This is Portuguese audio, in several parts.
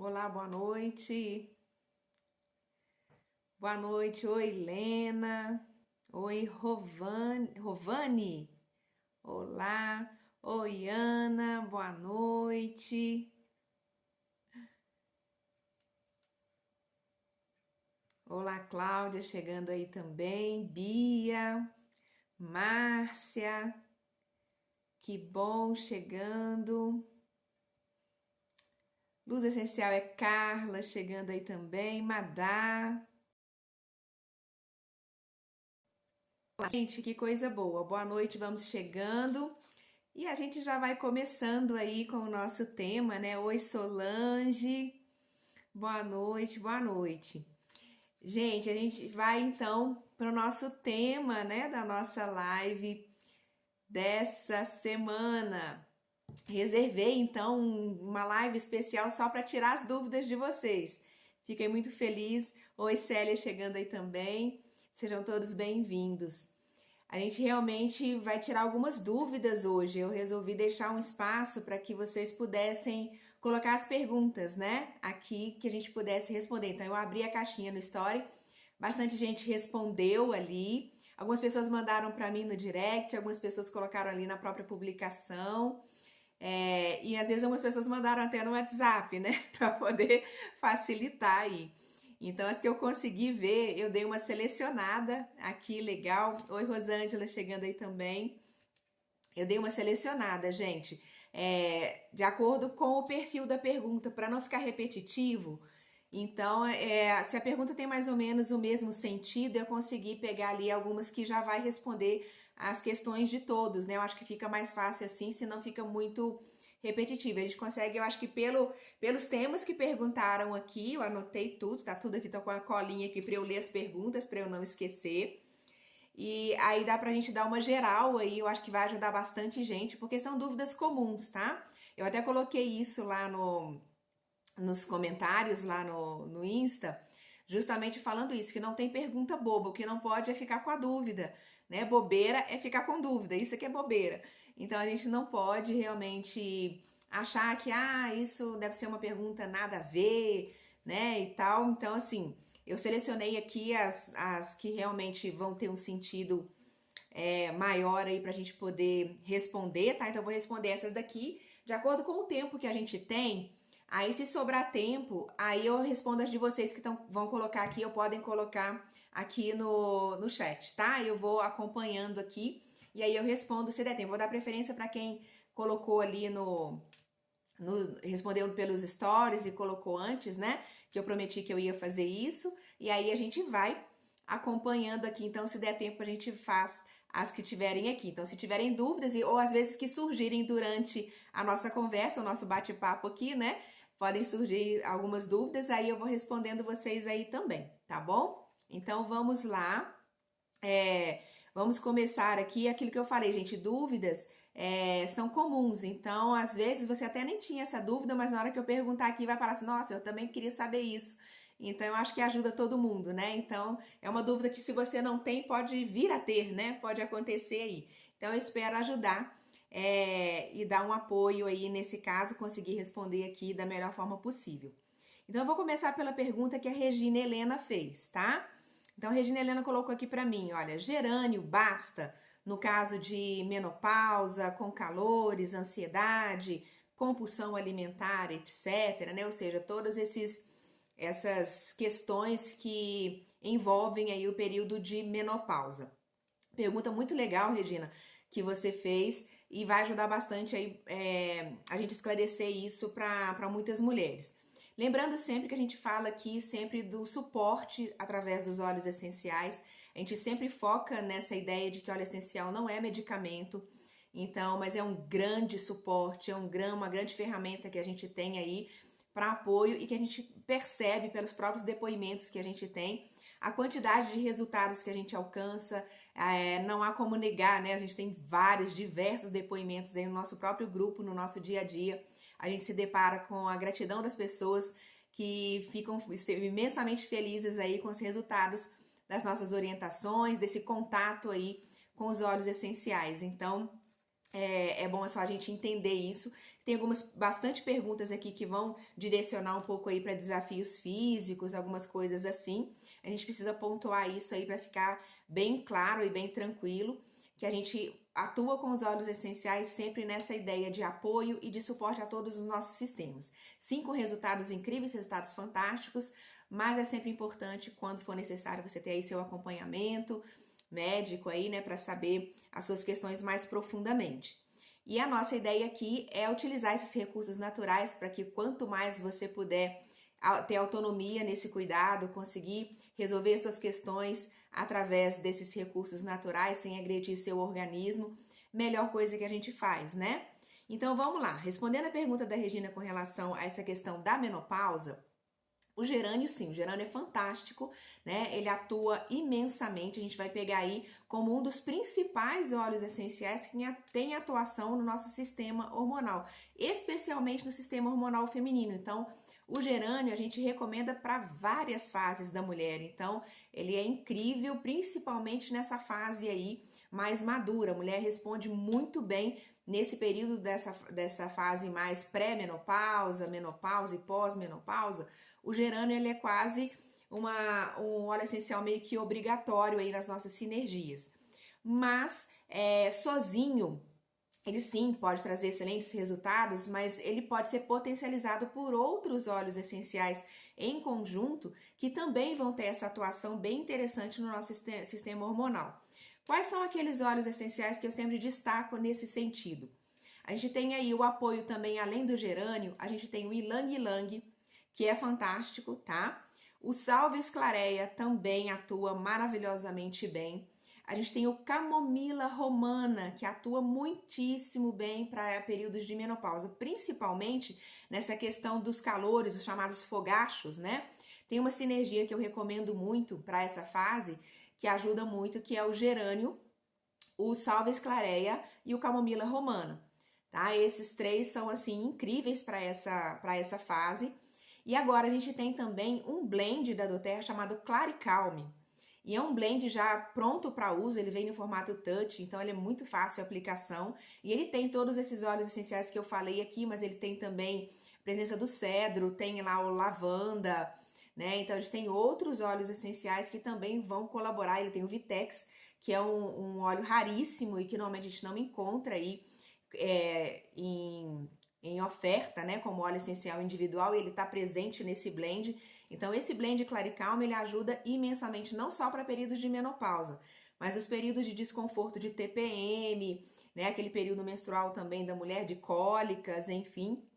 Olá, boa noite. Boa noite, oi, Lena. Oi, Rovani. Olá. Oi, Ana, boa noite. Olá, Cláudia, chegando aí também. Bia, Márcia, que bom chegando. Luz Essencial é Carla, chegando aí também. Madá. Gente, que coisa boa. Boa noite, vamos chegando. E a gente já vai começando aí com o nosso tema, né? Oi, Solange. Boa noite, boa noite. Gente, a gente vai então para o nosso tema, né, da nossa live dessa semana. Reservei então uma live especial só para tirar as dúvidas de vocês. Fiquei muito feliz. Oi, Célia, chegando aí também. Sejam todos bem-vindos. A gente realmente vai tirar algumas dúvidas hoje. Eu resolvi deixar um espaço para que vocês pudessem colocar as perguntas, né? Aqui que a gente pudesse responder. Então eu abri a caixinha no Story, bastante gente respondeu ali. Algumas pessoas mandaram para mim no direct, algumas pessoas colocaram ali na própria publicação. E às vezes algumas pessoas mandaram até no WhatsApp, né? Para poder facilitar aí. Então, as que eu consegui ver, eu dei uma selecionada aqui, legal. Oi, Rosângela, chegando aí também. Eu dei uma selecionada, gente, de acordo com o perfil da pergunta, para não ficar repetitivo. Então, se a pergunta tem mais ou menos o mesmo sentido, eu consegui pegar ali algumas que já vai responder as questões de todos, né? Eu acho que fica mais fácil assim, senão fica muito repetitivo. A gente consegue, eu acho que pelos temas que perguntaram aqui, eu anotei tudo, tá tudo aqui, tô com a colinha aqui para eu ler as perguntas, para eu não esquecer. E aí dá pra gente dar uma geral aí, eu acho que vai ajudar bastante gente, porque são dúvidas comuns, tá? Eu até coloquei isso lá nos comentários, lá no Insta, justamente falando isso, que não tem pergunta boba, o que não pode é ficar com a dúvida, né? Bobeira é ficar com dúvida, isso aqui é bobeira. Então a gente não pode realmente achar que, isso deve ser uma pergunta nada a ver, né? E tal. Então, assim, eu selecionei aqui as que realmente vão ter um sentido maior aí pra gente poder responder, tá? Então eu vou responder essas daqui de acordo com o tempo que a gente tem. Aí, se sobrar tempo, aí eu respondo as de vocês que vão colocar aqui, ou podem colocar aqui no chat, tá? Eu vou acompanhando aqui e aí eu respondo se der tempo. Vou dar preferência para quem colocou ali respondeu pelos stories e colocou antes, né? Que eu prometi que eu ia fazer isso. E aí a gente vai acompanhando aqui. Então, se der tempo, a gente faz as que tiverem aqui. Então, se tiverem dúvidas ou às vezes que surgirem durante a nossa conversa, o nosso bate-papo aqui, né? Podem surgir algumas dúvidas, aí eu vou respondendo vocês aí também, tá bom? Então, vamos lá. Vamos começar aqui aquilo que eu falei, gente. Dúvidas são comuns, então às vezes você até nem tinha essa dúvida, mas na hora que eu perguntar aqui vai falar assim: nossa, eu também queria saber isso. Então eu acho que ajuda todo mundo, né? Então é uma dúvida que se você não tem, pode vir a ter, né? Pode acontecer aí. Então eu espero ajudar e dar um apoio aí nesse caso, conseguir responder aqui da melhor forma possível. Então eu vou começar pela pergunta que a Regina Helena fez, tá? Então, a Regina Helena colocou aqui para mim, olha, gerânio basta no caso de menopausa, com calores, ansiedade, compulsão alimentar, etc, né? Ou seja, todas essas questões que envolvem aí o período de menopausa. Pergunta muito legal, Regina, que você fez e vai ajudar bastante aí a gente esclarecer isso para muitas mulheres. Lembrando sempre que a gente fala aqui sempre do suporte através dos óleos essenciais. A gente sempre foca nessa ideia de que óleo essencial não é medicamento, então, mas é um grande suporte, uma grande ferramenta que a gente tem aí para apoio e que a gente percebe pelos próprios depoimentos que a gente tem a quantidade de resultados que a gente alcança, não há como negar, né? A gente tem diversos depoimentos aí no nosso próprio grupo, no nosso dia a dia. A gente se depara com a gratidão das pessoas que ficam imensamente felizes aí com os resultados das nossas orientações, desse contato aí com os óleos essenciais. Então, é bom só a gente entender isso. Tem bastante perguntas aqui que vão direcionar um pouco aí para desafios físicos, algumas coisas assim. A gente precisa pontuar isso aí para ficar bem claro e bem tranquilo, que a gente atua com os óleos essenciais sempre nessa ideia de apoio e de suporte a todos os nossos sistemas. Sim, com resultados incríveis, resultados fantásticos, mas é sempre importante, quando for necessário, você ter aí seu acompanhamento médico aí, né, para saber as suas questões mais profundamente. E a nossa ideia aqui é utilizar esses recursos naturais para que quanto mais você puder ter autonomia nesse cuidado, conseguir resolver suas questões através desses recursos naturais, sem agredir seu organismo, melhor coisa que a gente faz, né? Então vamos lá, respondendo a pergunta da Regina com relação a essa questão da menopausa, o gerânio, sim, o gerânio é fantástico, né? Ele atua imensamente. A gente vai pegar aí como um dos principais óleos essenciais que tem atuação no nosso sistema hormonal, especialmente no sistema hormonal feminino. Então, o gerânio a gente recomenda para várias fases da mulher. Então, ele é incrível, principalmente nessa fase aí mais madura. A mulher responde muito bem nesse período dessa fase mais pré-menopausa, menopausa e pós-menopausa. O gerânio ele é quase um óleo essencial meio que obrigatório aí nas nossas sinergias. Mas sozinho, ele sim pode trazer excelentes resultados, mas ele pode ser potencializado por outros óleos essenciais em conjunto que também vão ter essa atuação bem interessante no nosso sistema hormonal. Quais são aqueles óleos essenciais que eu sempre destaco nesse sentido? A gente tem aí o apoio também, além do gerânio, a gente tem o ylang-ylang, que é fantástico, tá? O Salves Clareia também atua maravilhosamente bem. A gente tem o Camomila Romana, que atua muitíssimo bem para períodos de menopausa, principalmente nessa questão dos calores, os chamados fogachos, né? Tem uma sinergia que eu recomendo muito para essa fase, que ajuda muito, que é o gerânio, o Salves Clareia e o Camomila Romana, tá? Esses três são, assim, incríveis para essa fase. E agora a gente tem também um blend da doTERRA chamado Claricalme. E é um blend já pronto para uso, ele vem no formato touch, então ele é muito fácil a aplicação. E ele tem todos esses óleos essenciais que eu falei aqui, mas ele tem também presença do cedro, tem lá o lavanda, né? Então a gente tem outros óleos essenciais que também vão colaborar. Ele tem o Vitex, que é um óleo raríssimo e que normalmente a gente não encontra aí em oferta, né, como óleo essencial individual, e ele está presente nesse blend. Então, esse blend Claricalme, ele ajuda imensamente, não só para períodos de menopausa, mas os períodos de desconforto de TPM, né, aquele período menstrual também da mulher, de cólicas, enfim.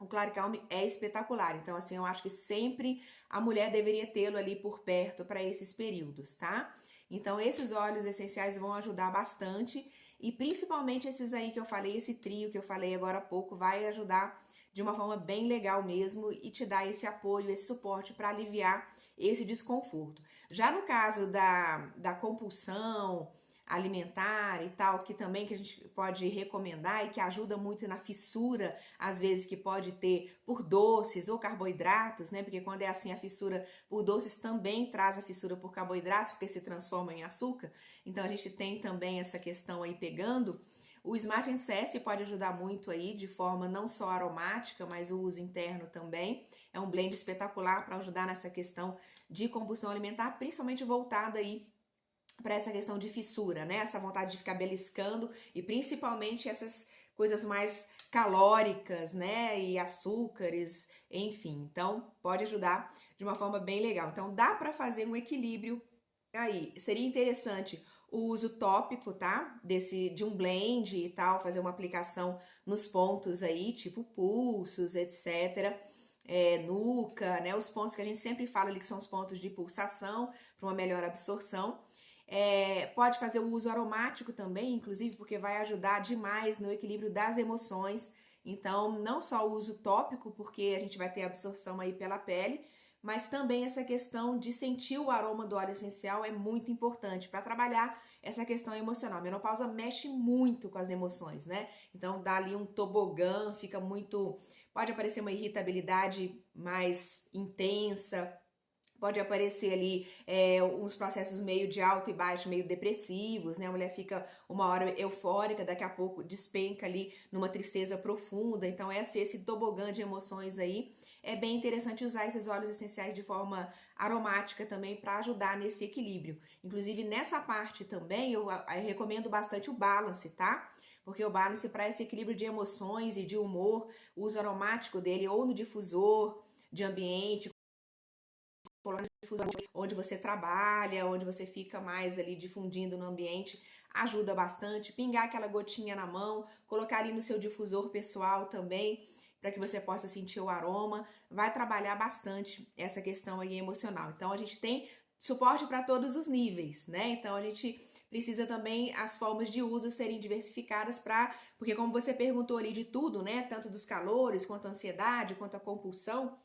O Claricalme é espetacular. Então, assim, eu acho que sempre a mulher deveria tê-lo ali por perto para esses períodos, tá? Então, esses óleos essenciais vão ajudar bastante. E principalmente esses aí que eu falei, esse trio que eu falei agora há pouco, vai ajudar de uma forma bem legal mesmo e te dar esse apoio, esse suporte para aliviar esse desconforto. Já no caso da compulsão alimentar e tal, que também que a gente pode recomendar e que ajuda muito na fissura, às vezes que pode ter por doces ou carboidratos, né? Porque quando é assim a fissura por doces também traz a fissura por carboidratos, porque se transforma em açúcar. Então a gente tem também essa questão aí pegando. O Smart NCS pode ajudar muito aí, de forma não só aromática, mas o uso interno também. É um blend espetacular para ajudar nessa questão de compulsão alimentar, principalmente voltada aí para essa questão de fissura, né? Essa vontade de ficar beliscando e principalmente essas coisas mais calóricas, né? E açúcares, enfim. Então, pode ajudar de uma forma bem legal. Então, dá para fazer um equilíbrio aí. Seria interessante o uso tópico, tá? De um blend e tal, fazer uma aplicação nos pontos aí, tipo pulsos, etc. Nuca, né? Os pontos que a gente sempre fala ali que são os pontos de pulsação para uma melhor absorção. Pode fazer o uso aromático também, inclusive, porque vai ajudar demais no equilíbrio das emoções. Então, não só o uso tópico, porque a gente vai ter absorção aí pela pele, mas também essa questão de sentir o aroma do óleo essencial é muito importante para trabalhar essa questão emocional. A menopausa mexe muito com as emoções, né? Então, dá ali um tobogã, fica muito... Pode aparecer uma irritabilidade mais intensa, Pode aparecer ali uns processos meio de alto e baixo, meio depressivos, né? A mulher fica uma hora eufórica, daqui a pouco despenca ali numa tristeza profunda. Então, esse tobogã de emoções aí. É bem interessante usar esses óleos essenciais de forma aromática também para ajudar nesse equilíbrio. Inclusive, nessa parte também, eu recomendo bastante o Balance, tá? Porque o Balance, para esse equilíbrio de emoções e de humor, o uso aromático dele ou no difusor de ambiente, onde você trabalha, onde você fica mais ali difundindo no ambiente, ajuda bastante. Pingar aquela gotinha na mão, colocar ali no seu difusor pessoal também, para que você possa sentir o aroma, vai trabalhar bastante essa questão aí emocional. Então a gente tem suporte para todos os níveis, né? Então a gente precisa também as formas de uso serem diversificadas porque como você perguntou ali de tudo, né? Tanto dos calores, quanto a ansiedade, quanto a compulsão,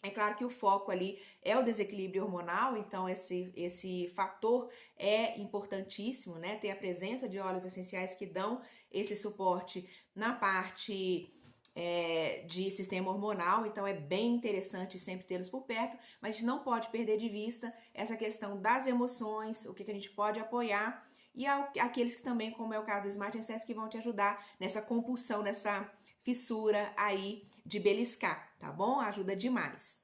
é claro que o foco ali é o desequilíbrio hormonal, então esse fator é importantíssimo, né? Ter a presença de óleos essenciais que dão esse suporte na parte de sistema hormonal, então é bem interessante sempre tê-los por perto, mas a gente não pode perder de vista essa questão das emoções, o que a gente pode apoiar e aqueles que também, como é o caso do Smart Essence, que vão te ajudar nessa compulsão, nessa fissura aí de beliscar, tá bom? Ajuda demais.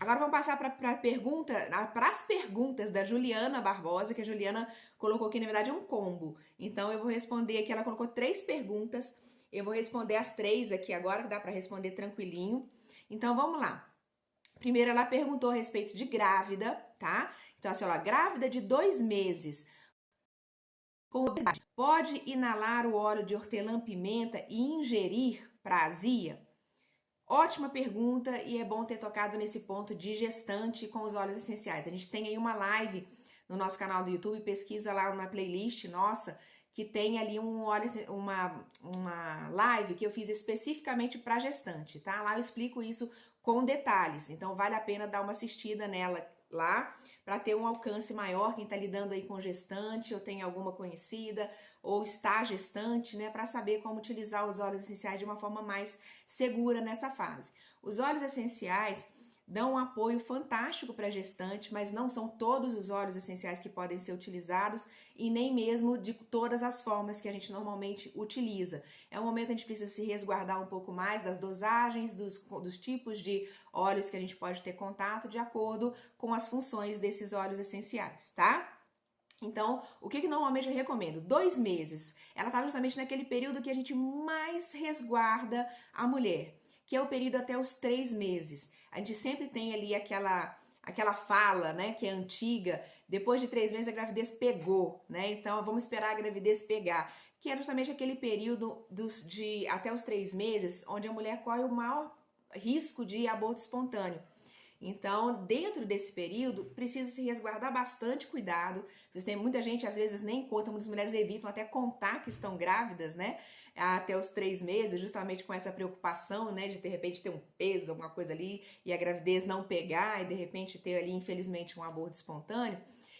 Agora vamos passar para as perguntas da Juliana Barbosa, que a Juliana colocou aqui, na verdade, um combo. Então eu vou responder aqui, ela colocou 3 perguntas, eu vou responder as 3 aqui agora, que dá para responder tranquilinho. Então vamos lá. Primeiro ela perguntou a respeito de grávida, tá? Então assim, ó, grávida de 2 meses, com obesidade, pode inalar o óleo de hortelã-pimenta e ingerir para azia? Ótima pergunta e é bom ter tocado nesse ponto de gestante com os óleos essenciais. A gente tem aí uma live no nosso canal do YouTube, pesquisa lá na playlist nossa, que tem ali uma live que eu fiz especificamente para gestante, tá? Lá eu explico isso com detalhes, então vale a pena dar uma assistida nela lá, para ter um alcance maior, quem está lidando aí com gestante ou tem alguma conhecida ou está gestante, né, para saber como utilizar os óleos essenciais de uma forma mais segura nessa fase. Os óleos essenciais dão um apoio fantástico para a gestante, mas não são todos os óleos essenciais que podem ser utilizados e nem mesmo de todas as formas que a gente normalmente utiliza. É um momento que a gente precisa se resguardar um pouco mais das dosagens, dos tipos de óleos que a gente pode ter contato de acordo com as funções desses óleos essenciais, tá? Então, o que normalmente eu recomendo? 2 meses. Ela tá justamente naquele período que a gente mais resguarda a mulher, que é o período até os 3 meses. A gente sempre tem ali aquela fala, né, que é antiga, depois de 3 meses a gravidez pegou, né? Então, vamos esperar a gravidez pegar, que é justamente aquele período de até os 3 meses, onde a mulher corre o maior risco de aborto espontâneo. Então, dentro desse período, precisa se resguardar bastante cuidado. Vocês têm muita gente, às vezes, nem conta, muitas mulheres evitam até contar que estão grávidas, né? Até os 3 meses, justamente com essa preocupação, né? De repente ter um peso, alguma coisa ali, e a gravidez não pegar, e de repente ter ali, infelizmente, um aborto espontâneo.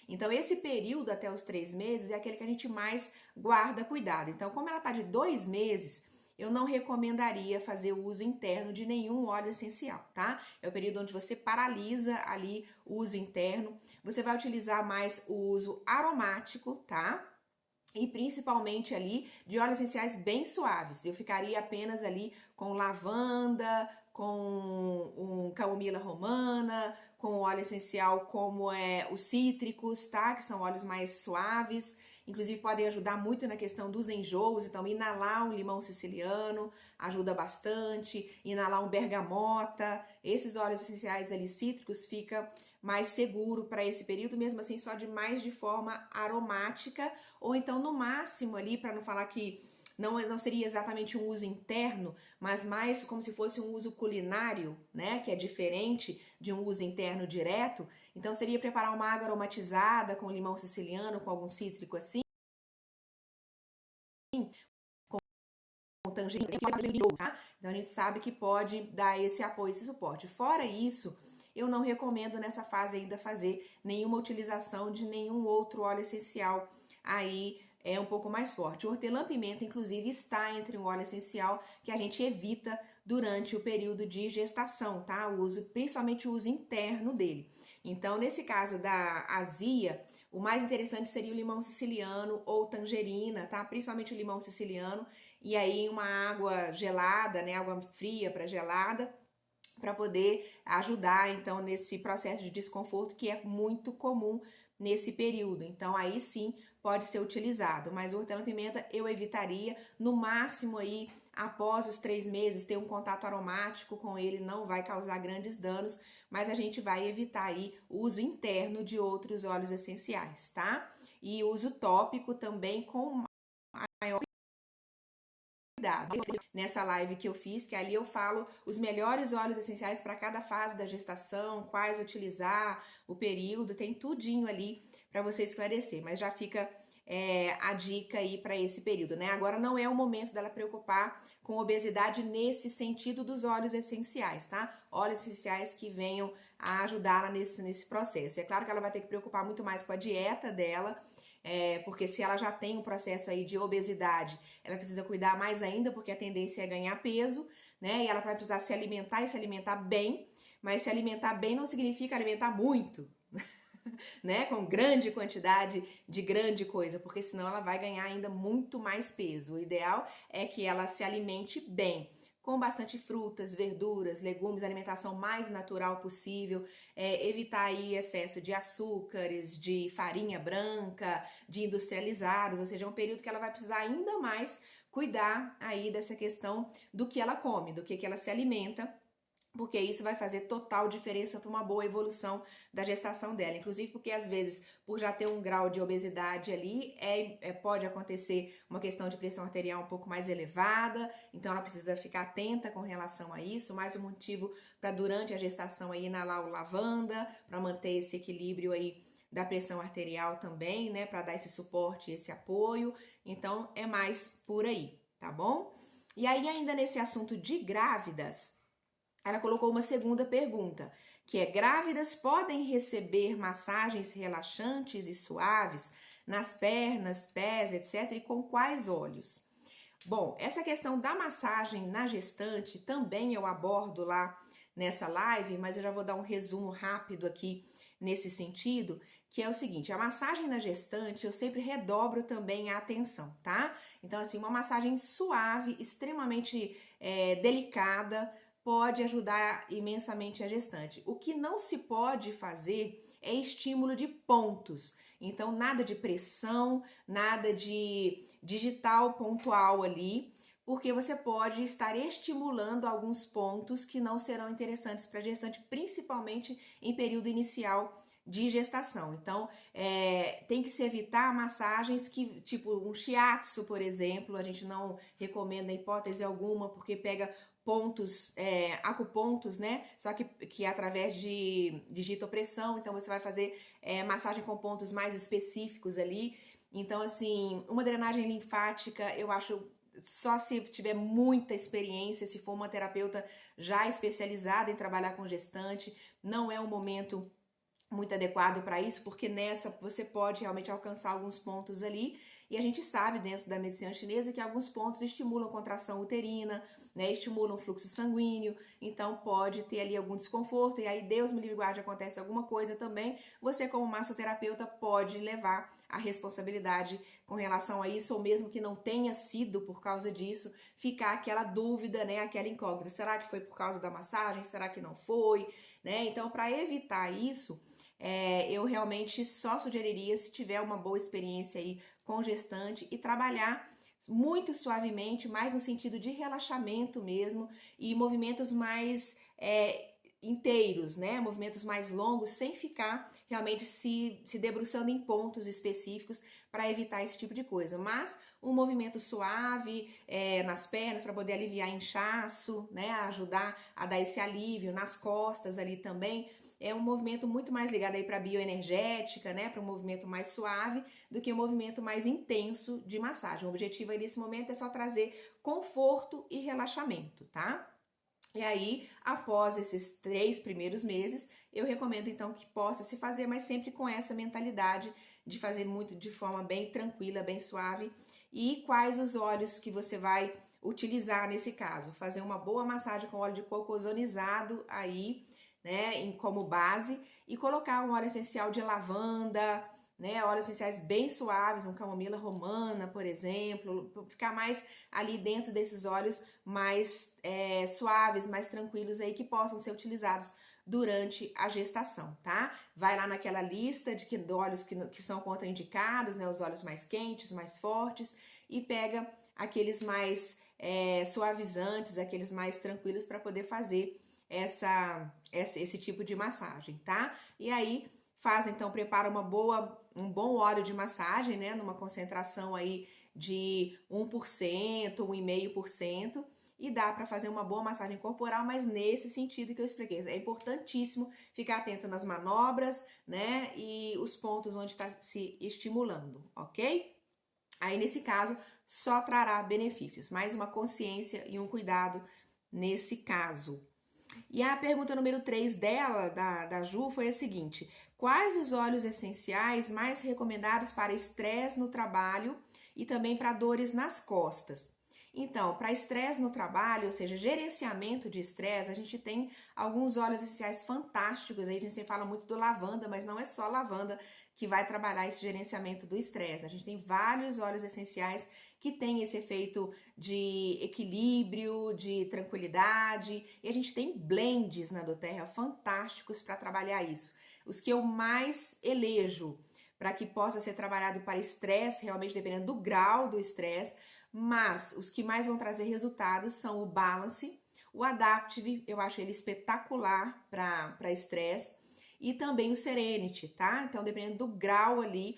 Então, esse período até os 3 meses é aquele que a gente mais guarda cuidado. Então, como ela tá de 2 meses, eu não recomendaria fazer o uso interno de nenhum óleo essencial, tá? É o período onde você paralisa ali o uso interno. Você vai utilizar mais o uso aromático, tá? E principalmente ali de óleos essenciais bem suaves. Eu ficaria apenas ali com lavanda, com camomila romana, com óleo essencial como os cítricos, tá? Que são óleos mais suaves. Inclusive podem ajudar muito na questão dos enjoos, então inalar um limão siciliano ajuda bastante, inalar um bergamota, esses óleos essenciais ali cítricos fica mais seguro para esse período, mesmo assim só de forma aromática, ou então no máximo ali, para não falar que não seria exatamente um uso interno, mas mais como se fosse um uso culinário, né, que é diferente de um uso interno direto. Então seria preparar uma água aromatizada com limão siciliano, com algum cítrico assim, com tangerina, tá? Então a gente sabe que pode dar esse apoio, esse suporte. Fora isso, eu não recomendo nessa fase ainda fazer nenhuma utilização de nenhum outro óleo essencial aí um pouco mais forte. O hortelã-pimenta, inclusive, está entre um óleo essencial que a gente evita durante o período de gestação, tá? O uso, principalmente o uso interno dele. Então, nesse caso da azia, o mais interessante seria o limão siciliano ou tangerina, tá? Principalmente o limão siciliano. E aí uma água gelada, né? Água fria para gelada, para poder ajudar então nesse processo de desconforto que é muito comum nesse período. Então aí sim pode ser utilizado, mas o hortelã-pimenta eu evitaria, no máximo aí após os 3 meses ter um contato aromático com ele, não vai causar grandes danos, mas a gente vai evitar aí o uso interno de outros óleos essenciais, tá? E uso tópico também com maior cuidado. Nessa live que eu fiz, que ali eu falo os melhores óleos essenciais para cada fase da gestação, quais utilizar, o período, tem tudinho ali para você esclarecer, mas já fica a dica aí para esse período, né? Agora não é o momento dela preocupar com obesidade nesse sentido dos óleos essenciais, tá? Óleos essenciais que venham a ajudá-la nesse processo. É claro que ela vai ter que preocupar muito mais com a dieta dela, porque se ela já tem um processo aí de obesidade, ela precisa cuidar mais ainda, porque a tendência é ganhar peso, né? E ela vai precisar se alimentar e se alimentar bem, mas se alimentar bem não significa alimentar muito, né? Com grande quantidade de grande coisa, porque senão ela vai ganhar ainda muito mais peso. O ideal é que ela se alimente bem, com bastante frutas, verduras, legumes, alimentação mais natural possível, evitar aí excesso de açúcares, de farinha branca, de industrializados, ou seja, é um período que ela vai precisar ainda mais cuidar aí dessa questão do que ela come, do que ela se alimenta, porque isso vai fazer total diferença para uma boa evolução da gestação dela. Inclusive porque às vezes, por já ter um grau de obesidade ali, pode acontecer uma questão de pressão arterial um pouco mais elevada, então ela precisa ficar atenta com relação a isso, mais um motivo para durante a gestação aí inalar o lavanda, para manter esse equilíbrio aí da pressão arterial também, né, para dar esse suporte, esse apoio. Então é mais por aí, tá bom? E aí ainda nesse assunto de grávidas, ela colocou uma segunda pergunta, que é: grávidas podem receber massagens relaxantes e suaves nas pernas, pés, etc. E com quais óleos? Bom, essa questão da massagem na gestante também eu abordo lá nessa live, mas eu já vou dar um resumo rápido aqui nesse sentido, que é o seguinte: a massagem na gestante eu sempre redobro também a atenção, tá? Então, assim, uma massagem suave, extremamente delicada, pode ajudar imensamente a gestante. O que não se pode fazer é estímulo de pontos. Então, nada de pressão, nada de digital pontual ali, porque você pode estar estimulando alguns pontos que não serão interessantes para a gestante, principalmente em período inicial de gestação. Então, tem que se evitar massagens que, tipo um shiatsu, por exemplo, a gente não recomenda em hipótese alguma, porque pega pontos, acupontos, né? Só que através de digitopressão, então você vai fazer massagem com pontos mais específicos ali. Então, assim, uma drenagem linfática, eu acho só se tiver muita experiência, se for uma terapeuta já especializada em trabalhar com gestante, não é um momento muito adequado para isso, porque nessa você pode realmente alcançar alguns pontos ali, e a gente sabe dentro da medicina chinesa que alguns pontos estimulam contração uterina, né, estimulam o fluxo sanguíneo, então pode ter ali algum desconforto, e aí Deus me livre e guarde, acontece alguma coisa também, você como massoterapeuta pode levar a responsabilidade com relação a isso, ou mesmo que não tenha sido por causa disso, ficar aquela dúvida, né, aquela incógnita, será que foi por causa da massagem, será que não foi, né? Então, para evitar isso, eu realmente só sugeriria, se tiver uma boa experiência aí com gestante, e trabalhar muito suavemente, mais no sentido de relaxamento mesmo, e movimentos mais inteiros, né? Movimentos mais longos, sem ficar realmente se debruçando em pontos específicos para evitar esse tipo de coisa. Mas um movimento suave nas pernas para poder aliviar inchaço, né? Ajudar a dar esse alívio nas costas ali também. É um movimento muito mais ligado aí para a bioenergética, né? Para um movimento mais suave do que um movimento mais intenso de massagem. O objetivo aí nesse momento é só trazer conforto e relaxamento, tá? E aí, após esses 3 primeiros meses, eu recomendo então que possa se fazer, mas sempre com essa mentalidade de fazer muito de forma bem tranquila, bem suave. E quais os óleos que você vai utilizar nesse caso? Fazer uma boa massagem com óleo de coco ozonizado aí, né, como base, e colocar um óleo essencial de lavanda, né, óleos essenciais bem suaves, um camomila romana, por exemplo, ficar mais ali dentro desses óleos mais suaves, mais tranquilos aí, que possam ser utilizados durante a gestação, tá? Vai lá naquela lista de óleos que são contraindicados, né, os óleos mais quentes, mais fortes, e pega aqueles mais suavizantes, aqueles mais tranquilos para poder fazer esse tipo de massagem, tá? E aí faz, então, prepara um bom óleo de massagem, né, numa concentração aí de 1%, 1,5%, e dá para fazer uma boa massagem corporal, mas nesse sentido que eu expliquei. É importantíssimo ficar atento nas manobras, né, e os pontos onde está se estimulando, ok? Aí, nesse caso, só trará benefícios, mais uma consciência e um cuidado nesse caso. E a pergunta número 3 dela, da Ju, foi a seguinte: quais os óleos essenciais mais recomendados para estresse no trabalho e também para dores nas costas? Então, para estresse no trabalho, ou seja, gerenciamento de estresse, a gente tem alguns óleos essenciais fantásticos. Aí a gente fala muito do lavanda, mas não é só lavanda que vai trabalhar esse gerenciamento do estresse. A gente tem vários óleos essenciais que têm esse efeito de equilíbrio, de tranquilidade, e a gente tem blends na doTERRA fantásticos para trabalhar isso. Os que eu mais elejo para que possa ser trabalhado para estresse, realmente dependendo do grau do estresse, mas os que mais vão trazer resultados são o Balance, o Adaptive, eu acho ele espetacular para estresse, e também o Serenity, tá? Então, dependendo do grau ali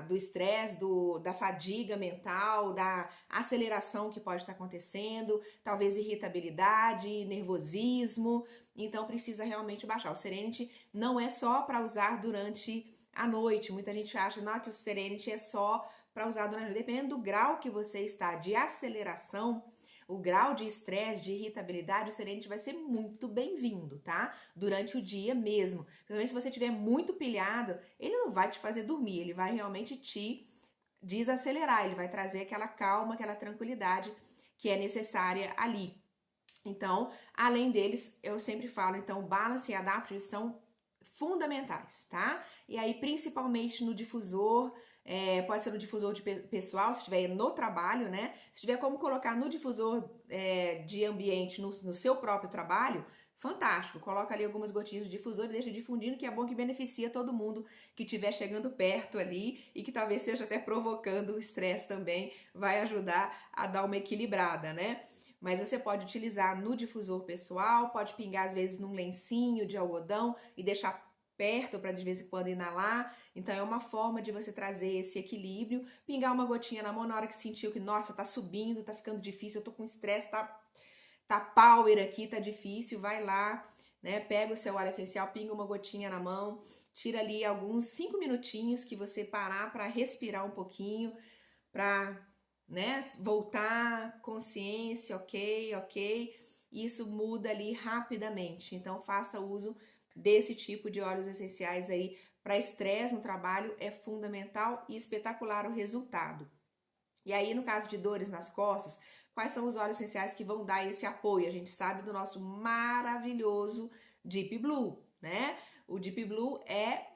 do estresse, da fadiga mental, da aceleração que pode estar acontecendo, talvez irritabilidade, nervosismo, então precisa realmente baixar. O Serenity não é só para usar durante a noite, muita gente acha não, que o Serenity é só para usar durante a noite. Dependendo do grau que você está de aceleração, o grau de estresse, de irritabilidade, o Serenity vai ser muito bem-vindo, tá? Durante o dia mesmo. Principalmente se você estiver muito pilhado, ele não vai te fazer dormir, ele vai realmente te desacelerar, ele vai trazer aquela calma, aquela tranquilidade que é necessária ali. Então, além deles, eu sempre falo, então, Balance e Adaptive são fundamentais, tá? E aí, principalmente no difusor, pode ser no difusor pessoal, se estiver no trabalho, né? Se tiver como colocar no difusor de ambiente no seu próprio trabalho, fantástico. Coloca ali algumas gotinhas de difusor e deixa difundindo, que é bom, que beneficia todo mundo que estiver chegando perto ali e que talvez seja até provocando o estresse também, vai ajudar a dar uma equilibrada, né? Mas você pode utilizar no difusor pessoal, pode pingar às vezes num lencinho de algodão e deixar perto para de vez em quando inalar. Então é uma forma de você trazer esse equilíbrio. Pingar uma gotinha na mão na hora que sentiu que, nossa, tá subindo, tá ficando difícil, eu tô com estresse, tá power aqui, tá difícil, vai lá, né? Pega o seu óleo essencial, pinga uma gotinha na mão, tira ali alguns 5 minutinhos que você parar para respirar um pouquinho, para, né, voltar consciência, ok. Isso muda ali rapidamente. Então faça uso desse tipo de óleos essenciais aí para estresse no trabalho, é fundamental e espetacular o resultado. E aí, no caso de dores nas costas, quais são os óleos essenciais que vão dar esse apoio? A gente sabe do nosso maravilhoso Deep Blue, né? O Deep Blue é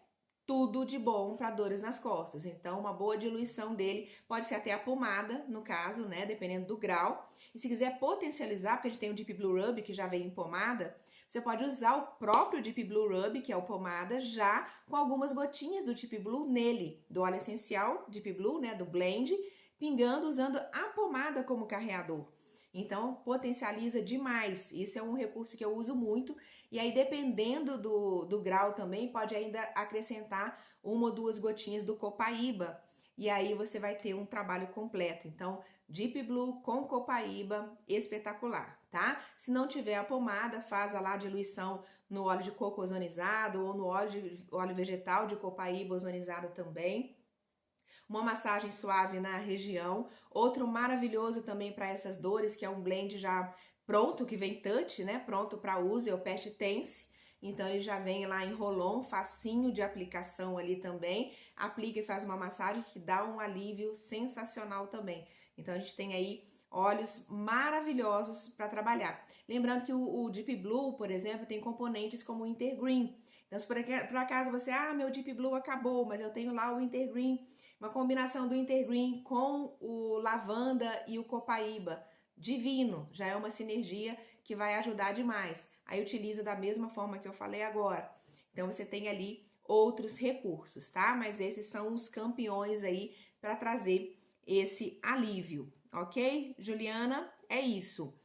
tudo de bom para dores nas costas. Então, uma boa diluição dele pode ser até a pomada, no caso, né? Dependendo do grau. E se quiser potencializar, porque a gente tem o Deep Blue Rub que já vem em pomada, você pode usar o próprio Deep Blue Rub, que é o pomada, já com algumas gotinhas do Deep Blue nele, do óleo essencial Deep Blue, né? Do blend, pingando, usando a pomada como carreador. Então, potencializa demais. Isso é um recurso que eu uso muito. E aí, dependendo do grau também, pode ainda acrescentar 1 ou 2 gotinhas do Copaíba. E aí, você vai ter um trabalho completo. Então, Deep Blue com Copaíba, espetacular, tá? Se não tiver a pomada, faz lá a diluição no óleo de coco ozonizado ou no óleo vegetal de Copaíba ozonizado também. Uma massagem suave na região. Outro maravilhoso também para essas dores, que é um blend já pronto, que vem touch, né? Pronto para uso, é o Past Tense. Então ele já vem lá em roll-on, facinho de aplicação ali também. Aplica e faz uma massagem que dá um alívio sensacional também. Então a gente tem aí óleos maravilhosos para trabalhar. Lembrando que o Deep Blue, por exemplo, tem componentes como o Intergreen. Então, se por acaso você, meu Deep Blue acabou, mas eu tenho lá o Intergreen, uma combinação do Intergreen com o lavanda e o copaíba, divino, já é uma sinergia que vai ajudar demais. Aí utiliza da mesma forma que eu falei agora. Então, você tem ali outros recursos, tá? Mas esses são os campeões aí para trazer esse alívio, ok? Juliana, é isso.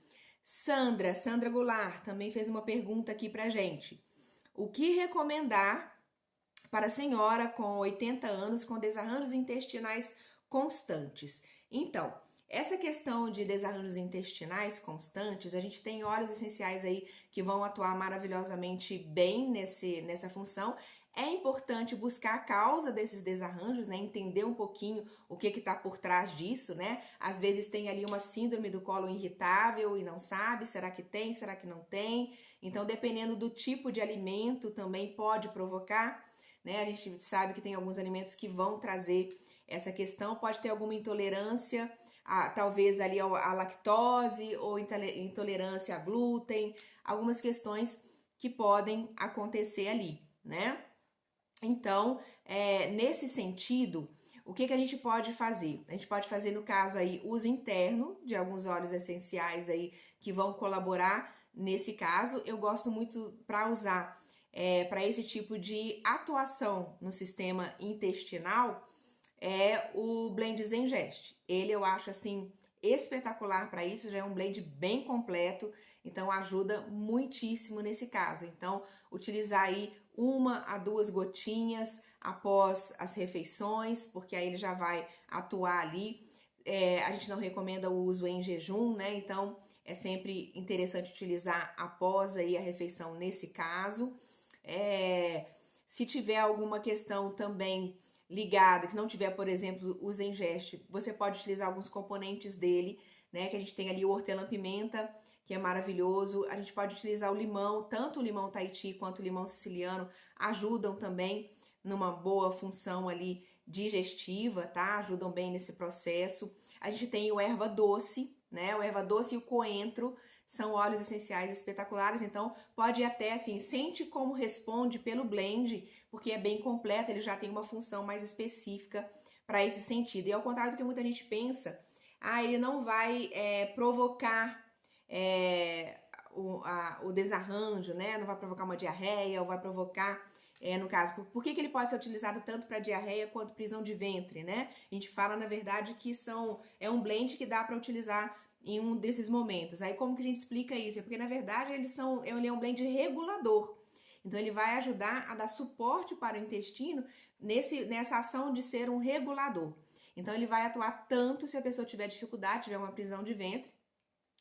Sandra Goulart também fez uma pergunta aqui pra gente. O que recomendar para a senhora com 80 anos com desarranjos intestinais constantes? Então, essa questão de desarranjos intestinais constantes, a gente tem óleos essenciais aí que vão atuar maravilhosamente bem nessa função. É importante buscar a causa desses desarranjos, né? Entender um pouquinho o que está por trás disso, né? Às vezes tem ali uma síndrome do colo irritável e não sabe, será que tem, será que não tem? Então, dependendo do tipo de alimento, também pode provocar, né? A gente sabe que tem alguns alimentos que vão trazer essa questão, pode ter alguma intolerância, talvez ali a lactose ou intolerância a glúten, algumas questões que podem acontecer ali, né? Então, nesse sentido, o que a gente pode fazer? A gente pode fazer, no caso aí, uso interno de alguns óleos essenciais aí que vão colaborar nesse caso. Eu gosto muito para usar para esse tipo de atuação no sistema intestinal o blend Zengest. Ele eu acho assim espetacular para isso, já é um blend bem completo, então ajuda muitíssimo nesse caso. Então, utilizar aí 1 a 2 gotinhas após as refeições, porque aí ele já vai atuar ali. A gente não recomenda o uso em jejum, né? Então, é sempre interessante utilizar após aí a refeição nesse caso. Se tiver alguma questão também ligada, que não tiver, por exemplo, o Zengest, você pode utilizar alguns componentes dele, né? Que a gente tem ali o hortelã-pimenta, que é maravilhoso. A gente pode utilizar o limão, tanto o limão Tahiti quanto o limão siciliano ajudam também numa boa função ali digestiva, tá? Ajudam bem nesse processo. A gente tem o erva doce, né? O erva doce e o coentro são óleos essenciais espetaculares, então pode ir até assim, sente como responde pelo blend, porque é bem completo, ele já tem uma função mais específica para esse sentido. E ao contrário do que muita gente pensa, ele não vai provocar o desarranjo, né? Não vai provocar uma diarreia, ou vai provocar, no caso, por que ele pode ser utilizado tanto para diarreia quanto prisão de ventre, né? A gente fala, na verdade, que é um blend que dá para utilizar em um desses momentos. Aí como que a gente explica isso? Porque, na verdade, ele é um blend regulador. Então, ele vai ajudar a dar suporte para o intestino nessa ação de ser um regulador. Então, ele vai atuar tanto se a pessoa tiver dificuldade, tiver uma prisão de ventre,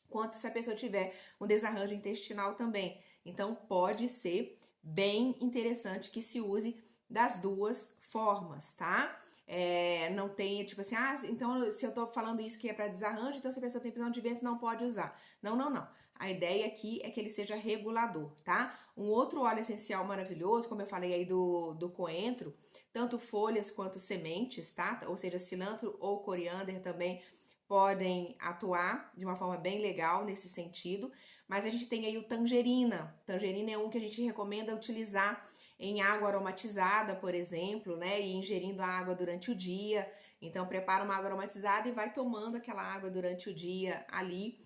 quanto se a pessoa tiver um desarranjo intestinal também. Então, pode ser bem interessante que se use das duas formas, tá? Não tem, tipo assim, então se eu tô falando isso que é para desarranjo, então se a pessoa tem prisão de ventre não pode usar. Não. A ideia aqui é que ele seja regulador, tá? Um outro óleo essencial maravilhoso, como eu falei aí do coentro, tanto folhas quanto sementes, tá? Ou seja, cilantro ou coriander também podem atuar de uma forma bem legal nesse sentido. Mas a gente tem aí o tangerina. Tangerina é um que a gente recomenda utilizar em água aromatizada, por exemplo, né? E ingerindo a água durante o dia. Então, prepara uma água aromatizada e vai tomando aquela água durante o dia ali.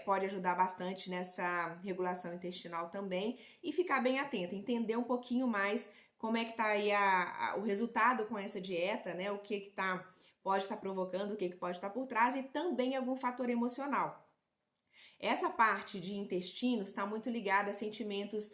Pode ajudar bastante nessa regulação intestinal também. E ficar bem atento, entender um pouquinho mais como é que tá aí o resultado com essa dieta, né? O que pode estar provocando, o que pode estar por trás e também algum fator emocional. Essa parte de intestinos está muito ligada a sentimentos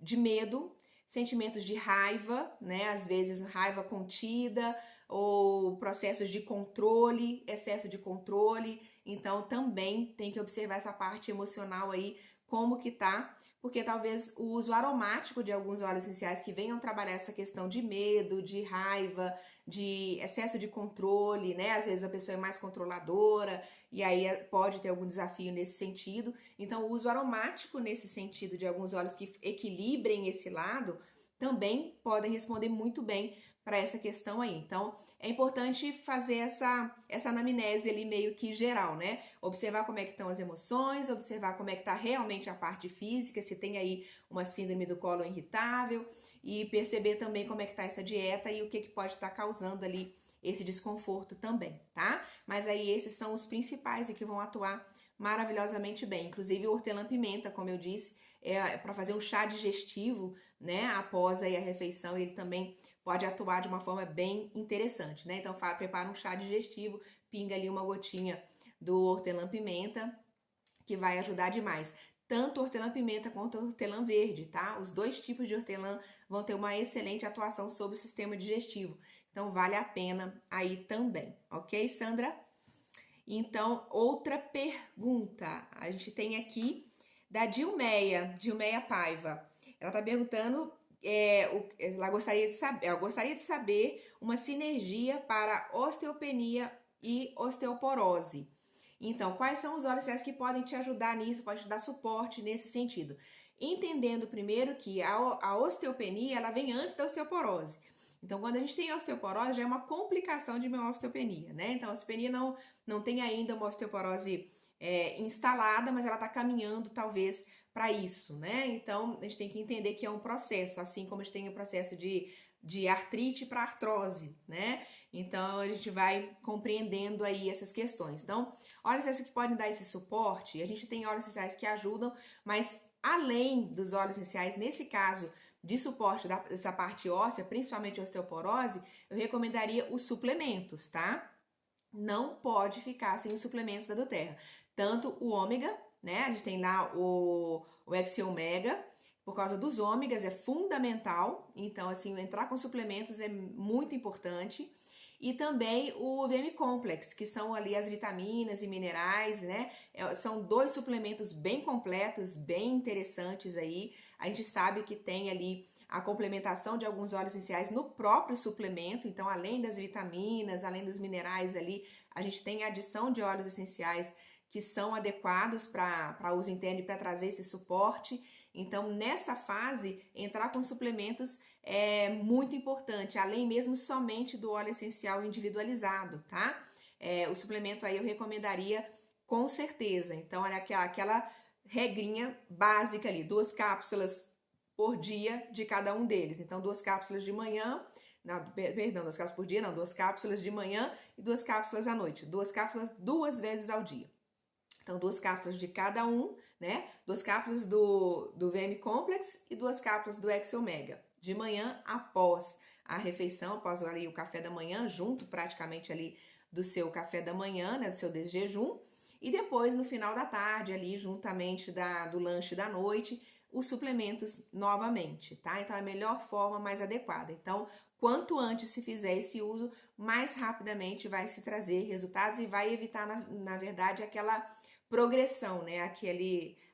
de medo, sentimentos de raiva, né? Às vezes raiva contida ou processos de controle, excesso de controle. Então também tem que observar essa parte emocional aí, como que tá, porque talvez o uso aromático de alguns óleos essenciais que venham trabalhar essa questão de medo, de raiva, de excesso de controle, né? Às vezes a pessoa é mais controladora e aí pode ter algum desafio nesse sentido. Então, o uso aromático nesse sentido de alguns óleos que equilibrem esse lado também podem responder muito bem para essa questão aí. Então, é importante fazer essa anamnese ali meio que geral, né? Observar como é que estão as emoções, observar como é que está realmente a parte física, se tem aí uma síndrome do colo irritável, e perceber também como é que está essa dieta e o que pode estar causando ali esse desconforto também, tá? Mas aí esses são os principais e que vão atuar maravilhosamente bem. Inclusive o hortelã-pimenta, como eu disse, é para fazer um chá digestivo, né? Após aí a refeição, ele também pode atuar de uma forma bem interessante, né? Então prepara um chá digestivo, pinga ali uma gotinha do hortelã-pimenta, que vai ajudar demais. Tanto hortelã-pimenta quanto hortelã verde, tá? Os dois tipos de hortelã vão ter uma excelente atuação sobre o sistema digestivo. Então, vale a pena aí também, ok, Sandra? Então, outra pergunta. A gente tem aqui da Dilmeia Paiva. Ela tá perguntando, ela gostaria de saber uma sinergia para osteopenia e osteoporose. Então, quais são os óleos essenciais que podem te ajudar nisso, podem te dar suporte nesse sentido? Entendendo primeiro que a osteopenia, ela vem antes da osteoporose. Então, quando a gente tem osteoporose, já é uma complicação de uma osteopenia, né? Então, a osteopenia não tem ainda uma osteoporose instalada, mas ela está caminhando, talvez, para isso, né? Então, a gente tem que entender que é um processo, assim como a gente tem o processo de artrite para artrose, né? Então, a gente vai compreendendo aí essas questões. Então, óleos essenciais que podem dar esse suporte, a gente tem óleos essenciais que ajudam, mas além dos óleos essenciais, nesse caso de suporte dessa parte óssea, principalmente osteoporose, eu recomendaria os suplementos, tá? Não pode ficar sem os suplementos da doTERRA. Tanto o ômega, né? A gente tem lá o Ex-Omega, por causa dos ômegas é fundamental. Então, assim, entrar com suplementos é muito importante. E também o VM Complex, que são ali as vitaminas e minerais, né? São dois suplementos bem completos, bem interessantes aí. A gente sabe que tem ali a complementação de alguns óleos essenciais no próprio suplemento. Então, além das vitaminas, além dos minerais ali, a gente tem a adição de óleos essenciais que são adequados para uso interno e para trazer esse suporte. Então, nessa fase, entrar com suplementos é muito importante, além mesmo somente do óleo essencial individualizado, tá? O suplemento aí eu recomendaria com certeza. Então, olha aquela regrinha básica ali, 2 cápsulas por dia de cada um deles. Então, 2 cápsulas de manhã, perdão, 2 cápsulas por dia, não, 2 cápsulas de manhã e 2 cápsulas à noite. 2 cápsulas 2 vezes ao dia. Então, 2 cápsulas de cada um, né? 2 cápsulas do VM Complex e 2 cápsulas do Ex-Omega. De manhã, após a refeição, após ali o café da manhã, junto praticamente ali do seu café da manhã, né? Do seu desjejum. E depois, no final da tarde, ali, juntamente do lanche da noite, os suplementos novamente, tá? Então, é a melhor forma, mais adequada. Então, quanto antes se fizer esse uso, mais rapidamente vai se trazer resultados e vai evitar, na verdade, aquela progressão, né?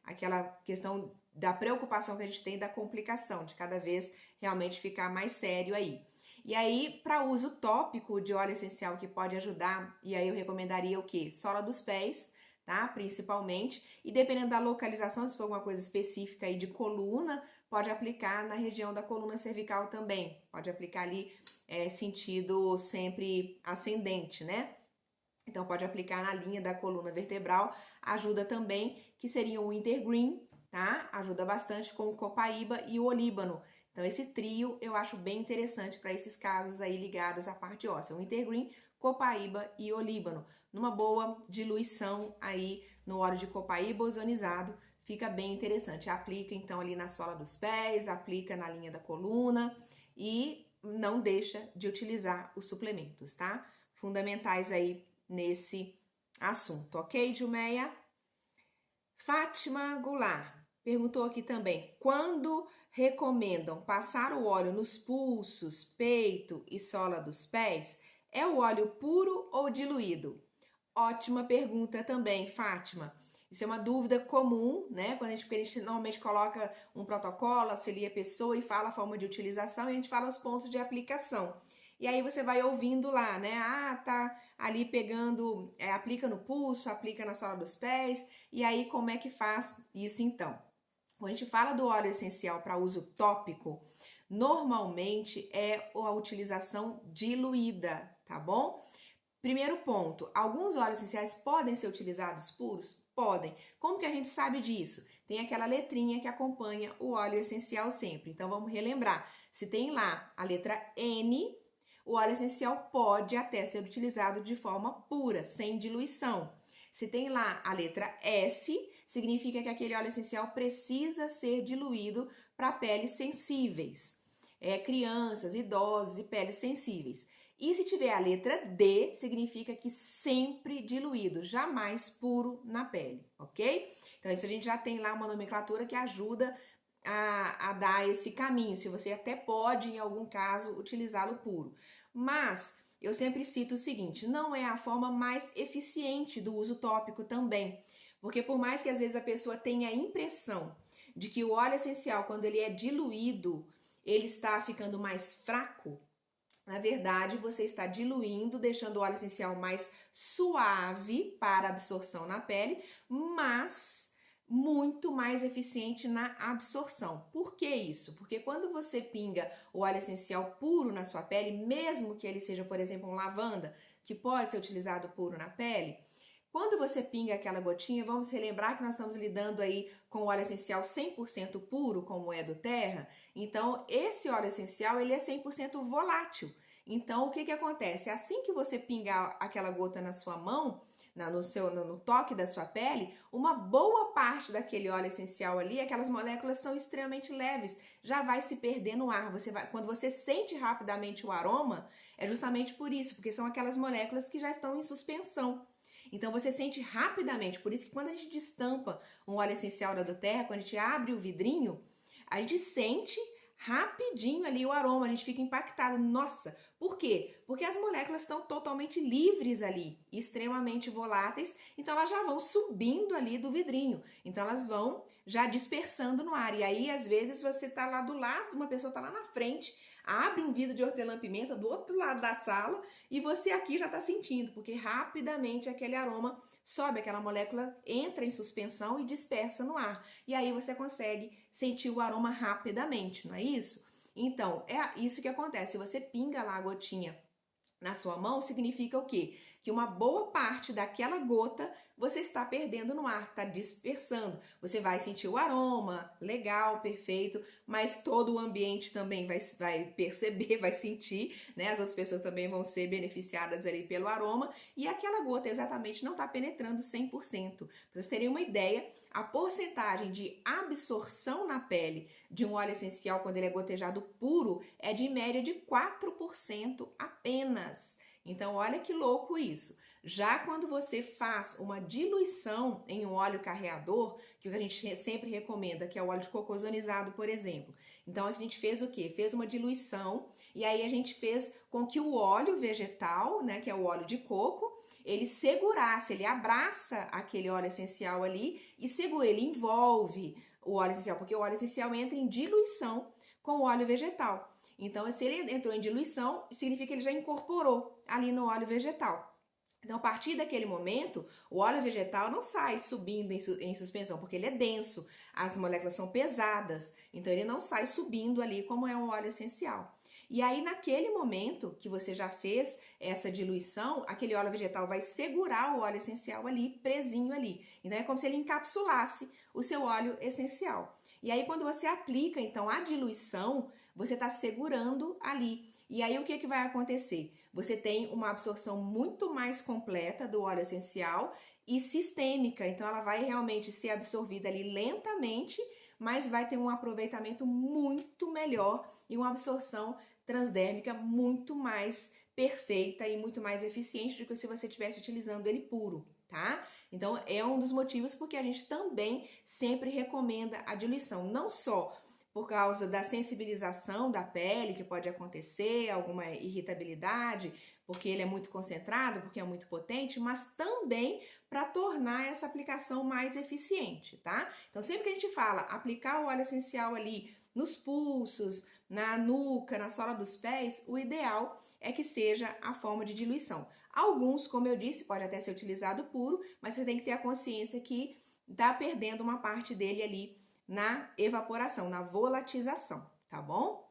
Aquela questão da preocupação que a gente tem da complicação, de cada vez realmente ficar mais sério aí. E aí, para uso tópico de óleo essencial que pode ajudar, e aí eu recomendaria o quê? Sola dos pés, tá? Principalmente. E dependendo da localização, se for alguma coisa específica aí de coluna, pode aplicar na região da coluna cervical também. Pode aplicar ali sentido sempre ascendente, né? Então, pode aplicar na linha da coluna vertebral, ajuda também, que seria o Wintergreen, tá? Ajuda bastante com o copaíba e o olíbano. Então, esse trio eu acho bem interessante para esses casos aí ligados à parte óssea. O Wintergreen, copaíba e olíbano. Numa boa diluição aí no óleo de copaíba ozonizado, fica bem interessante. Aplica então ali na sola dos pés, aplica na linha da coluna e não deixa de utilizar os suplementos, tá? Fundamentais aí nesse assunto, ok, Dilmeia? Fátima Goulart perguntou aqui também, quando recomendam passar o óleo nos pulsos, peito e sola dos pés, é o óleo puro ou diluído? Ótima pergunta também, Fátima. Isso é uma dúvida comum, né? Porque a gente normalmente coloca um protocolo, auxilia a pessoa e fala a forma de utilização e a gente fala os pontos de aplicação. E aí você vai ouvindo lá, né? Ah, tá ali pegando, aplica no pulso, aplica na sola dos pés. E aí como é que faz isso então? Quando a gente fala do óleo essencial para uso tópico, normalmente é a utilização diluída, tá bom? Primeiro ponto, alguns óleos essenciais podem ser utilizados puros? Podem. Como que a gente sabe disso? Tem aquela letrinha que acompanha o óleo essencial sempre. Então vamos relembrar. Se tem lá a letra N, o óleo essencial pode até ser utilizado de forma pura, sem diluição. Se tem lá a letra S, significa que aquele óleo essencial precisa ser diluído para peles sensíveis, crianças, idosos e peles sensíveis. E se tiver a letra D, significa que sempre diluído, jamais puro na pele, ok? Então, isso a gente já tem lá uma nomenclatura que ajuda a dar esse caminho, se você até pode, em algum caso, utilizá-lo puro. Mas eu sempre cito o seguinte, não é a forma mais eficiente do uso tópico também, porque por mais que às vezes a pessoa tenha a impressão de que o óleo essencial, quando ele é diluído, ele está ficando mais fraco, na verdade, você está diluindo, deixando o óleo essencial mais suave para absorção na pele, mas muito mais eficiente na absorção. Por que isso? Porque quando você pinga o óleo essencial puro na sua pele, mesmo que ele seja, por exemplo, um lavanda, que pode ser utilizado puro na pele, quando você pinga aquela gotinha, vamos relembrar que nós estamos lidando aí com óleo essencial 100% puro, como é do Terra. Então, esse óleo essencial, ele é 100% volátil. Então, o que acontece? Assim que você pingar aquela gota na sua mão, no toque da sua pele, uma boa parte daquele óleo essencial ali, aquelas moléculas são extremamente leves, já vai se perder no ar. Quando você sente rapidamente o aroma, é justamente por isso, porque são aquelas moléculas que já estão em suspensão. Então você sente rapidamente, por isso que quando a gente destampa um óleo essencial da doTERRA, quando a gente abre o vidrinho, a gente sente rapidinho ali o aroma, a gente fica impactado. Nossa, por quê? Porque as moléculas estão totalmente livres ali, extremamente voláteis, então elas já vão subindo ali do vidrinho, então elas vão já dispersando no ar. E aí, às vezes, você tá lá do lado, uma pessoa tá lá na frente, abre um vidro de hortelã-pimenta do outro lado da sala e você aqui já tá sentindo, porque rapidamente aquele aroma sobe, aquela molécula entra em suspensão e dispersa no ar. E aí você consegue sentir o aroma rapidamente, não é isso? Então, é isso que acontece. Se você pinga lá a gotinha na sua mão, significa o quê? Que uma boa parte daquela gota você está perdendo no ar, está dispersando. Você vai sentir o aroma, legal, perfeito, mas todo o ambiente também vai perceber, vai sentir, né? As outras pessoas também vão ser beneficiadas ali pelo aroma e aquela gota exatamente não está penetrando 100%. Para vocês terem uma ideia, a porcentagem de absorção na pele de um óleo essencial quando ele é gotejado puro é de média de 4% apenas. Então, olha que louco isso. Já quando você faz uma diluição em um óleo carreador, que a gente sempre recomenda, que é o óleo de coco ozonizado, por exemplo. Então, a gente fez o quê? Fez uma diluição e aí a gente fez com que o óleo vegetal, né, que é o óleo de coco, ele segurasse, ele abraça aquele óleo essencial ali e segura, ele envolve o óleo essencial, porque o óleo essencial entra em diluição com o óleo vegetal. Então, se ele entrou em diluição, significa que ele já incorporou ali no óleo vegetal. Então, a partir daquele momento, o óleo vegetal não sai subindo em suspensão, porque ele é denso, as moléculas são pesadas, então ele não sai subindo ali como é um óleo essencial. E aí, naquele momento que você já fez essa diluição, aquele óleo vegetal vai segurar o óleo essencial ali, presinho ali. Então, é como se ele encapsulasse o seu óleo essencial. E aí, quando você aplica, então, a diluição, você está segurando ali. E aí, o que vai acontecer? Você tem uma absorção muito mais completa do óleo essencial e sistêmica. Então, ela vai realmente ser absorvida ali lentamente, mas vai ter um aproveitamento muito melhor e uma absorção transdérmica muito mais perfeita e muito mais eficiente do que se você estivesse utilizando ele puro, tá? Então, é um dos motivos porque a gente também sempre recomenda a diluição, não só por causa da sensibilização da pele, que pode acontecer, alguma irritabilidade, porque ele é muito concentrado, porque é muito potente, mas também para tornar essa aplicação mais eficiente, tá? Então, sempre que a gente fala aplicar o óleo essencial ali nos pulsos, na nuca, na sola dos pés, o ideal é que seja a forma de diluição. Alguns, como eu disse, pode até ser utilizado puro, mas você tem que ter a consciência que está perdendo uma parte dele ali na evaporação, na volatização, tá bom?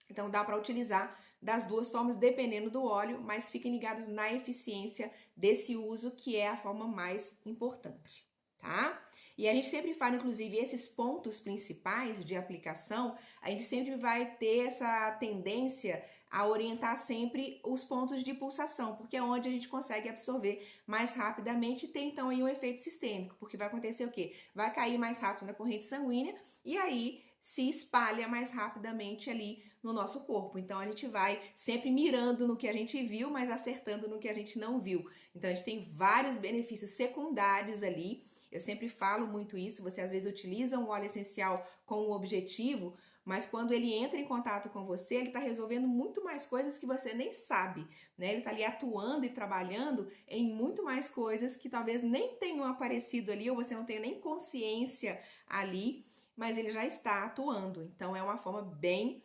Então dá para utilizar das duas formas, dependendo do óleo, mas fiquem ligados na eficiência desse uso, que é a forma mais importante, tá? E a gente sempre fala, inclusive, esses pontos principais de aplicação, a gente sempre vai ter essa tendência a orientar sempre os pontos de pulsação, porque é onde a gente consegue absorver mais rapidamente e ter então aí um efeito sistêmico, porque vai acontecer o quê? Vai cair mais rápido na corrente sanguínea e aí se espalha mais rapidamente ali no nosso corpo. Então a gente vai sempre mirando no que a gente viu, mas acertando no que a gente não viu. Então a gente tem vários benefícios secundários ali. Eu sempre falo muito isso, você às vezes utiliza um óleo essencial com um objetivo, mas quando ele entra em contato com você, ele está resolvendo muito mais coisas que você nem sabe, né? Ele está ali atuando e trabalhando em muito mais coisas que talvez nem tenham aparecido ali, ou você não tenha nem consciência ali, mas ele já está atuando. Então é uma forma bem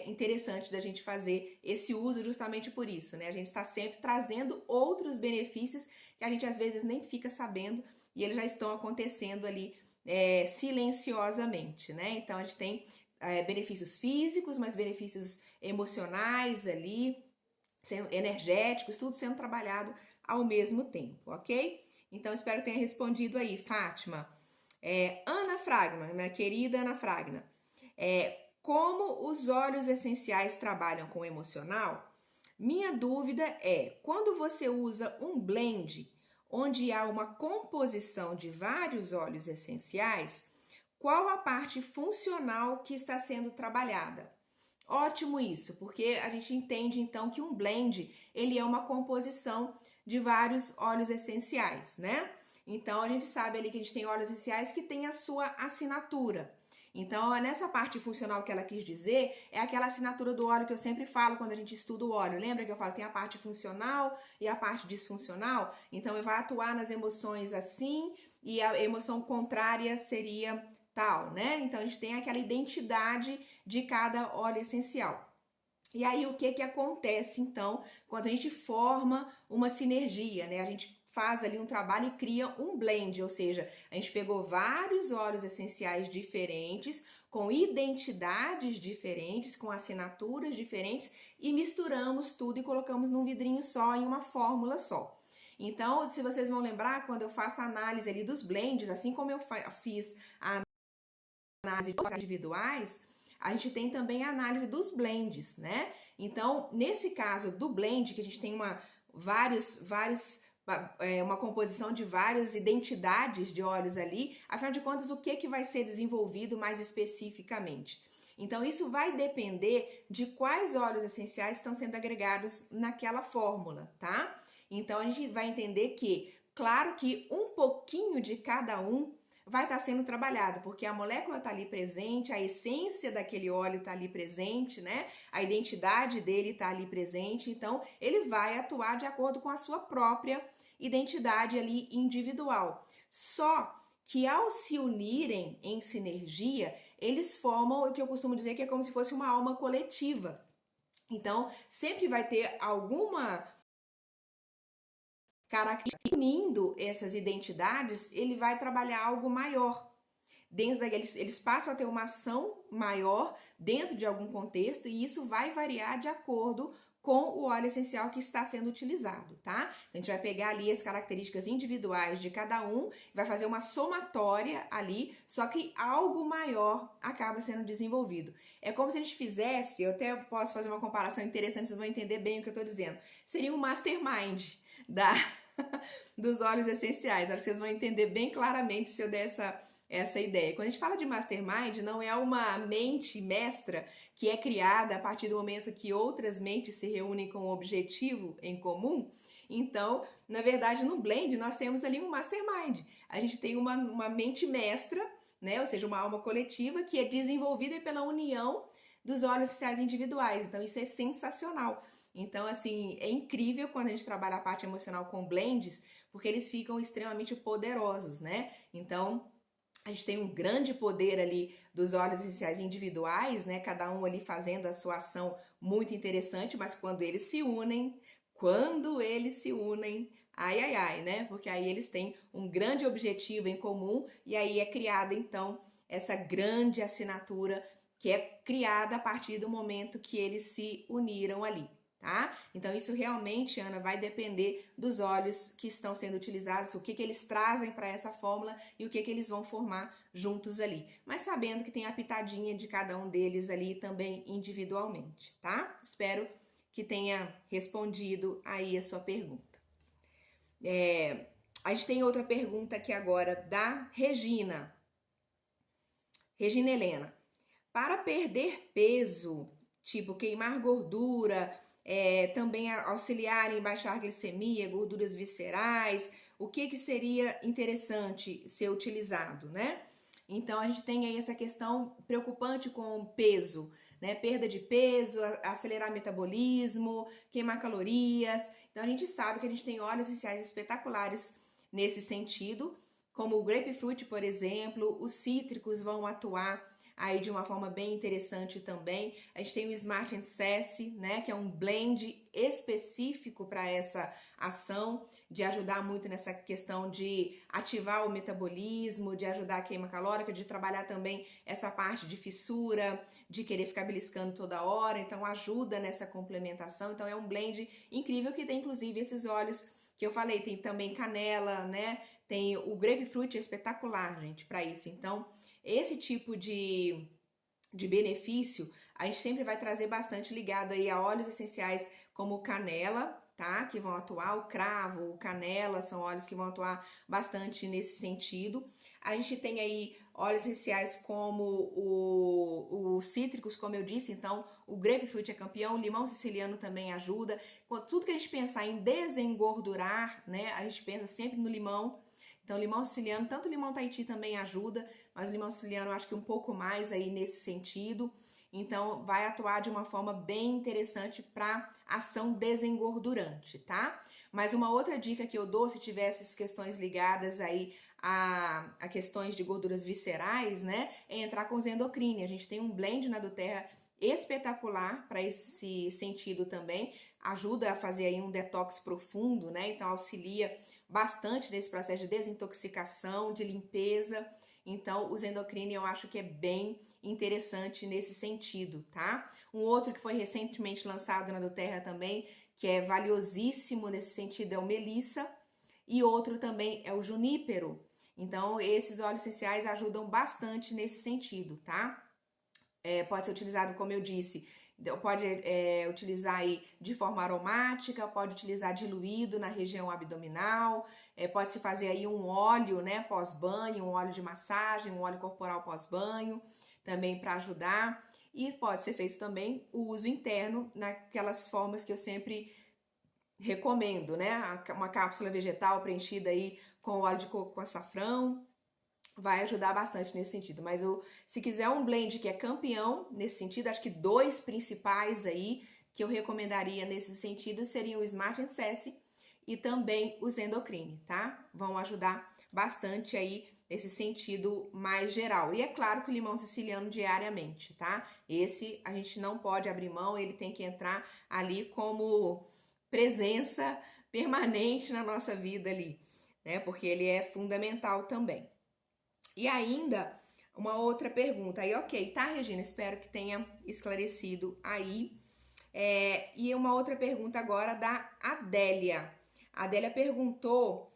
interessante da gente fazer esse uso justamente por isso, né? A gente está sempre trazendo outros benefícios que a gente às vezes nem fica sabendo e eles já estão acontecendo ali silenciosamente, né? Então a gente tem benefícios físicos, mas benefícios emocionais ali, energéticos, tudo sendo trabalhado ao mesmo tempo, ok? Então espero que tenha respondido aí, Fátima. Ana Fragma, minha querida Ana Fragna, como os óleos essenciais trabalham com o emocional? Minha dúvida é, quando você usa um blend, onde há uma composição de vários óleos essenciais, qual a parte funcional que está sendo trabalhada? Ótimo isso, porque a gente entende então que um blend, ele é uma composição de vários óleos essenciais, né? Então a gente sabe ali que a gente tem óleos essenciais que têm a sua assinatura. Então, nessa parte funcional que ela quis dizer, é aquela assinatura do óleo que eu sempre falo quando a gente estuda o óleo. Lembra que eu falo tem a parte funcional e a parte disfuncional? Então, ele vai atuar nas emoções assim e a emoção contrária seria tal, né? Então, a gente tem aquela identidade de cada óleo essencial. E aí, o que acontece, então, quando a gente forma uma sinergia, né? A gente faz ali um trabalho e cria um blend, ou seja, a gente pegou vários óleos essenciais diferentes, com identidades diferentes, com assinaturas diferentes e misturamos tudo e colocamos num vidrinho só, em uma fórmula só. Então, se vocês vão lembrar, quando eu faço a análise ali dos blends, assim como eu fiz a análise dos individuais, a gente tem também a análise dos blends, né? Então, nesse caso do blend, que a gente tem uma composição de várias identidades de óleos ali, afinal de contas, o que vai ser desenvolvido mais especificamente? Então, isso vai depender de quais óleos essenciais estão sendo agregados naquela fórmula, tá? Então, a gente vai entender que, claro que um pouquinho de cada um vai estar sendo trabalhado, porque a molécula está ali presente, a essência daquele óleo está ali presente, né? A identidade dele está ali presente, então ele vai atuar de acordo com a sua própria identidade ali individual. Só que ao se unirem em sinergia, eles formam o que eu costumo dizer que é como se fosse uma alma coletiva. Então, sempre vai ter alguma característica. Unindo essas identidades, ele vai trabalhar algo maior. Dentro daqueles, eles passam a ter uma ação maior dentro de algum contexto e isso vai variar de acordo com o óleo essencial que está sendo utilizado, tá? Então, a gente vai pegar ali as características individuais de cada um, vai fazer uma somatória ali, só que algo maior acaba sendo desenvolvido. É como se a gente fizesse, eu até posso fazer uma comparação interessante, vocês vão entender bem o que eu estou dizendo. Seria um mastermind dos óleos essenciais. Acho que vocês vão entender bem claramente se eu der essa ideia. Quando a gente fala de mastermind, não é uma mente mestra que é criada a partir do momento que outras mentes se reúnem com um objetivo em comum. Então, na verdade, no blend, nós temos ali um mastermind. A gente tem uma mente mestra, né? Ou seja, uma alma coletiva que é desenvolvida pela união dos óleos essenciais individuais. Então, isso é sensacional. Então, assim, é incrível quando a gente trabalha a parte emocional com blends, porque eles ficam extremamente poderosos, né? Então, a gente tem um grande poder ali dos óleos essenciais individuais, né? Cada um ali fazendo a sua ação muito interessante, mas quando eles se unem, ai, ai, ai, né? Porque aí eles têm um grande objetivo em comum e aí é criada, então, essa grande assinatura que é criada a partir do momento que eles se uniram ali, tá? Então isso realmente, Ana, vai depender dos óleos que estão sendo utilizados, o que eles trazem para essa fórmula e o que eles vão formar juntos ali. Mas sabendo que tem a pitadinha de cada um deles ali também individualmente, tá? Espero que tenha respondido aí a sua pergunta. A gente tem outra pergunta aqui agora da Regina. Regina Helena. Para perder peso, tipo queimar gordura, também auxiliar em baixar a glicemia, gorduras viscerais, o que seria interessante ser utilizado, né? Então a gente tem aí essa questão preocupante com peso, né? Perda de peso, acelerar metabolismo, queimar calorias. Então a gente sabe que a gente tem óleos essenciais espetaculares nesse sentido, como o grapefruit, por exemplo, os cítricos vão atuar aí de uma forma bem interessante também. A gente tem o Smart and Sassy, né, que é um blend específico para essa ação, de ajudar muito nessa questão de ativar o metabolismo, de ajudar a queima calórica, de trabalhar também essa parte de fissura, de querer ficar beliscando toda hora, então ajuda nessa complementação. Então é um blend incrível que tem inclusive esses óleos que eu falei, tem também canela, né? Tem o grapefruit, é espetacular, gente, para isso. Então, esse tipo de benefício, a gente sempre vai trazer bastante ligado aí a óleos essenciais como canela, tá? Que vão atuar, o cravo, o canela, são óleos que vão atuar bastante nesse sentido. A gente tem aí óleos essenciais como os cítricos, como eu disse, então o grapefruit é campeão, o limão siciliano também ajuda. Tudo que a gente pensar em desengordurar, né? A gente pensa sempre no limão. Então, limão siciliano, tanto o limão Tahiti também ajuda, mas o limão siciliano eu acho que um pouco mais aí nesse sentido. Então, vai atuar de uma forma bem interessante para ação desengordurante, tá? Mas uma outra dica que eu dou, se tiver essas questões ligadas aí a questões de gorduras viscerais, né, é entrar com os endocrine. A gente tem um blend na doTERRA espetacular para esse sentido também, ajuda a fazer aí um detox profundo, né? Então auxilia bastante nesse processo de desintoxicação, de limpeza. Então, os endocrine eu acho que é bem interessante nesse sentido, tá? Um outro que foi recentemente lançado na doTERRA também, que é valiosíssimo nesse sentido, é o Melissa, e outro também é o Junípero. Então, esses óleos essenciais ajudam bastante nesse sentido, tá? Pode ser utilizado, como eu disse, pode utilizar aí de forma aromática, pode utilizar diluído na região abdominal, pode se fazer aí um óleo, né, pós-banho, um óleo de massagem, um óleo corporal pós-banho, também para ajudar. E pode ser feito também o uso interno naquelas formas que eu sempre recomendo, né? Uma cápsula vegetal preenchida aí com óleo de coco com açafrão, vai ajudar bastante nesse sentido. Mas se quiser um blend que é campeão nesse sentido, acho que dois principais aí que eu recomendaria nesse sentido seriam o Smart and Sassy e também os endocrine, tá? Vão ajudar bastante aí nesse sentido mais geral. E é claro que o limão siciliano diariamente, tá? Esse a gente não pode abrir mão, ele tem que entrar ali como presença permanente na nossa vida ali, né? Porque ele é fundamental também. E ainda uma outra pergunta. Aí, ok, tá, Regina? Espero que tenha esclarecido aí. E uma outra pergunta agora da Adélia. A Adélia perguntou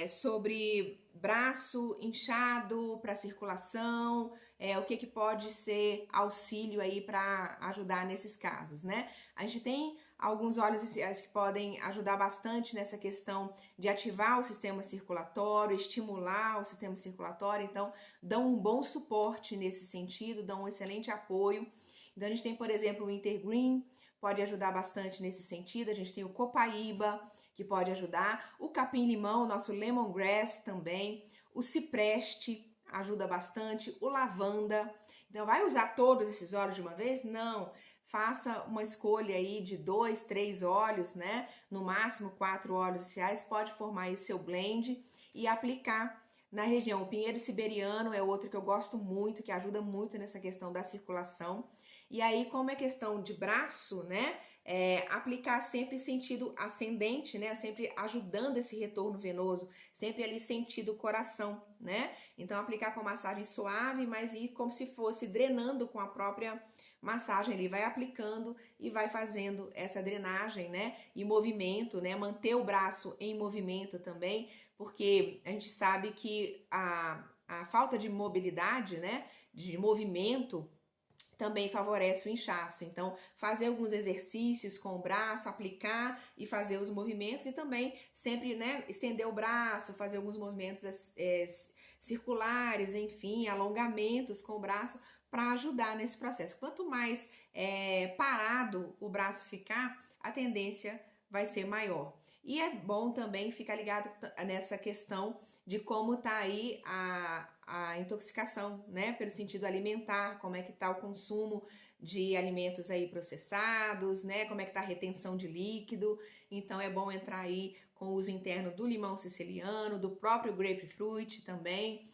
sobre braço inchado para circulação, o que pode ser auxílio aí para ajudar nesses casos, né? A gente tem alguns óleos essenciais que podem ajudar bastante nessa questão de ativar o sistema circulatório, estimular o sistema circulatório, então dão um bom suporte nesse sentido, dão um excelente apoio. Então a gente tem, por exemplo, o Wintergreen, pode ajudar bastante nesse sentido. A gente tem o Copaíba, que pode ajudar, o capim-limão, nosso lemongrass também, o cipreste ajuda bastante, o lavanda. Então vai usar todos esses óleos de uma vez? Não. Faça uma escolha aí de 2, 3 óleos, né? No máximo 4 óleos essenciais, pode formar aí o seu blend e aplicar na região. O pinheiro siberiano é outro que eu gosto muito, que ajuda muito nessa questão da circulação. E aí, como é questão de braço, né? Aplicar sempre sentido ascendente, né? Sempre ajudando esse retorno venoso, sempre ali sentido coração, né? Então aplicar com massagem suave, mas ir como se fosse drenando com a própria massagem ali, vai aplicando e vai fazendo essa drenagem, né? E movimento, né? Manter o braço em movimento também, porque a gente sabe que a falta de mobilidade, né? De movimento também favorece o inchaço. Então, fazer alguns exercícios com o braço, aplicar e fazer os movimentos e também sempre, né, estender o braço, fazer alguns movimentos circulares, enfim, alongamentos com o braço para ajudar nesse processo. Quanto mais parado o braço ficar, a tendência vai ser maior. E é bom também ficar ligado nessa questão de como tá aí a intoxicação, né, pelo sentido alimentar, como é que tá o consumo de alimentos aí processados, né, como é que tá a retenção de líquido. Então é bom entrar aí com o uso interno do limão siciliano, do próprio grapefruit também,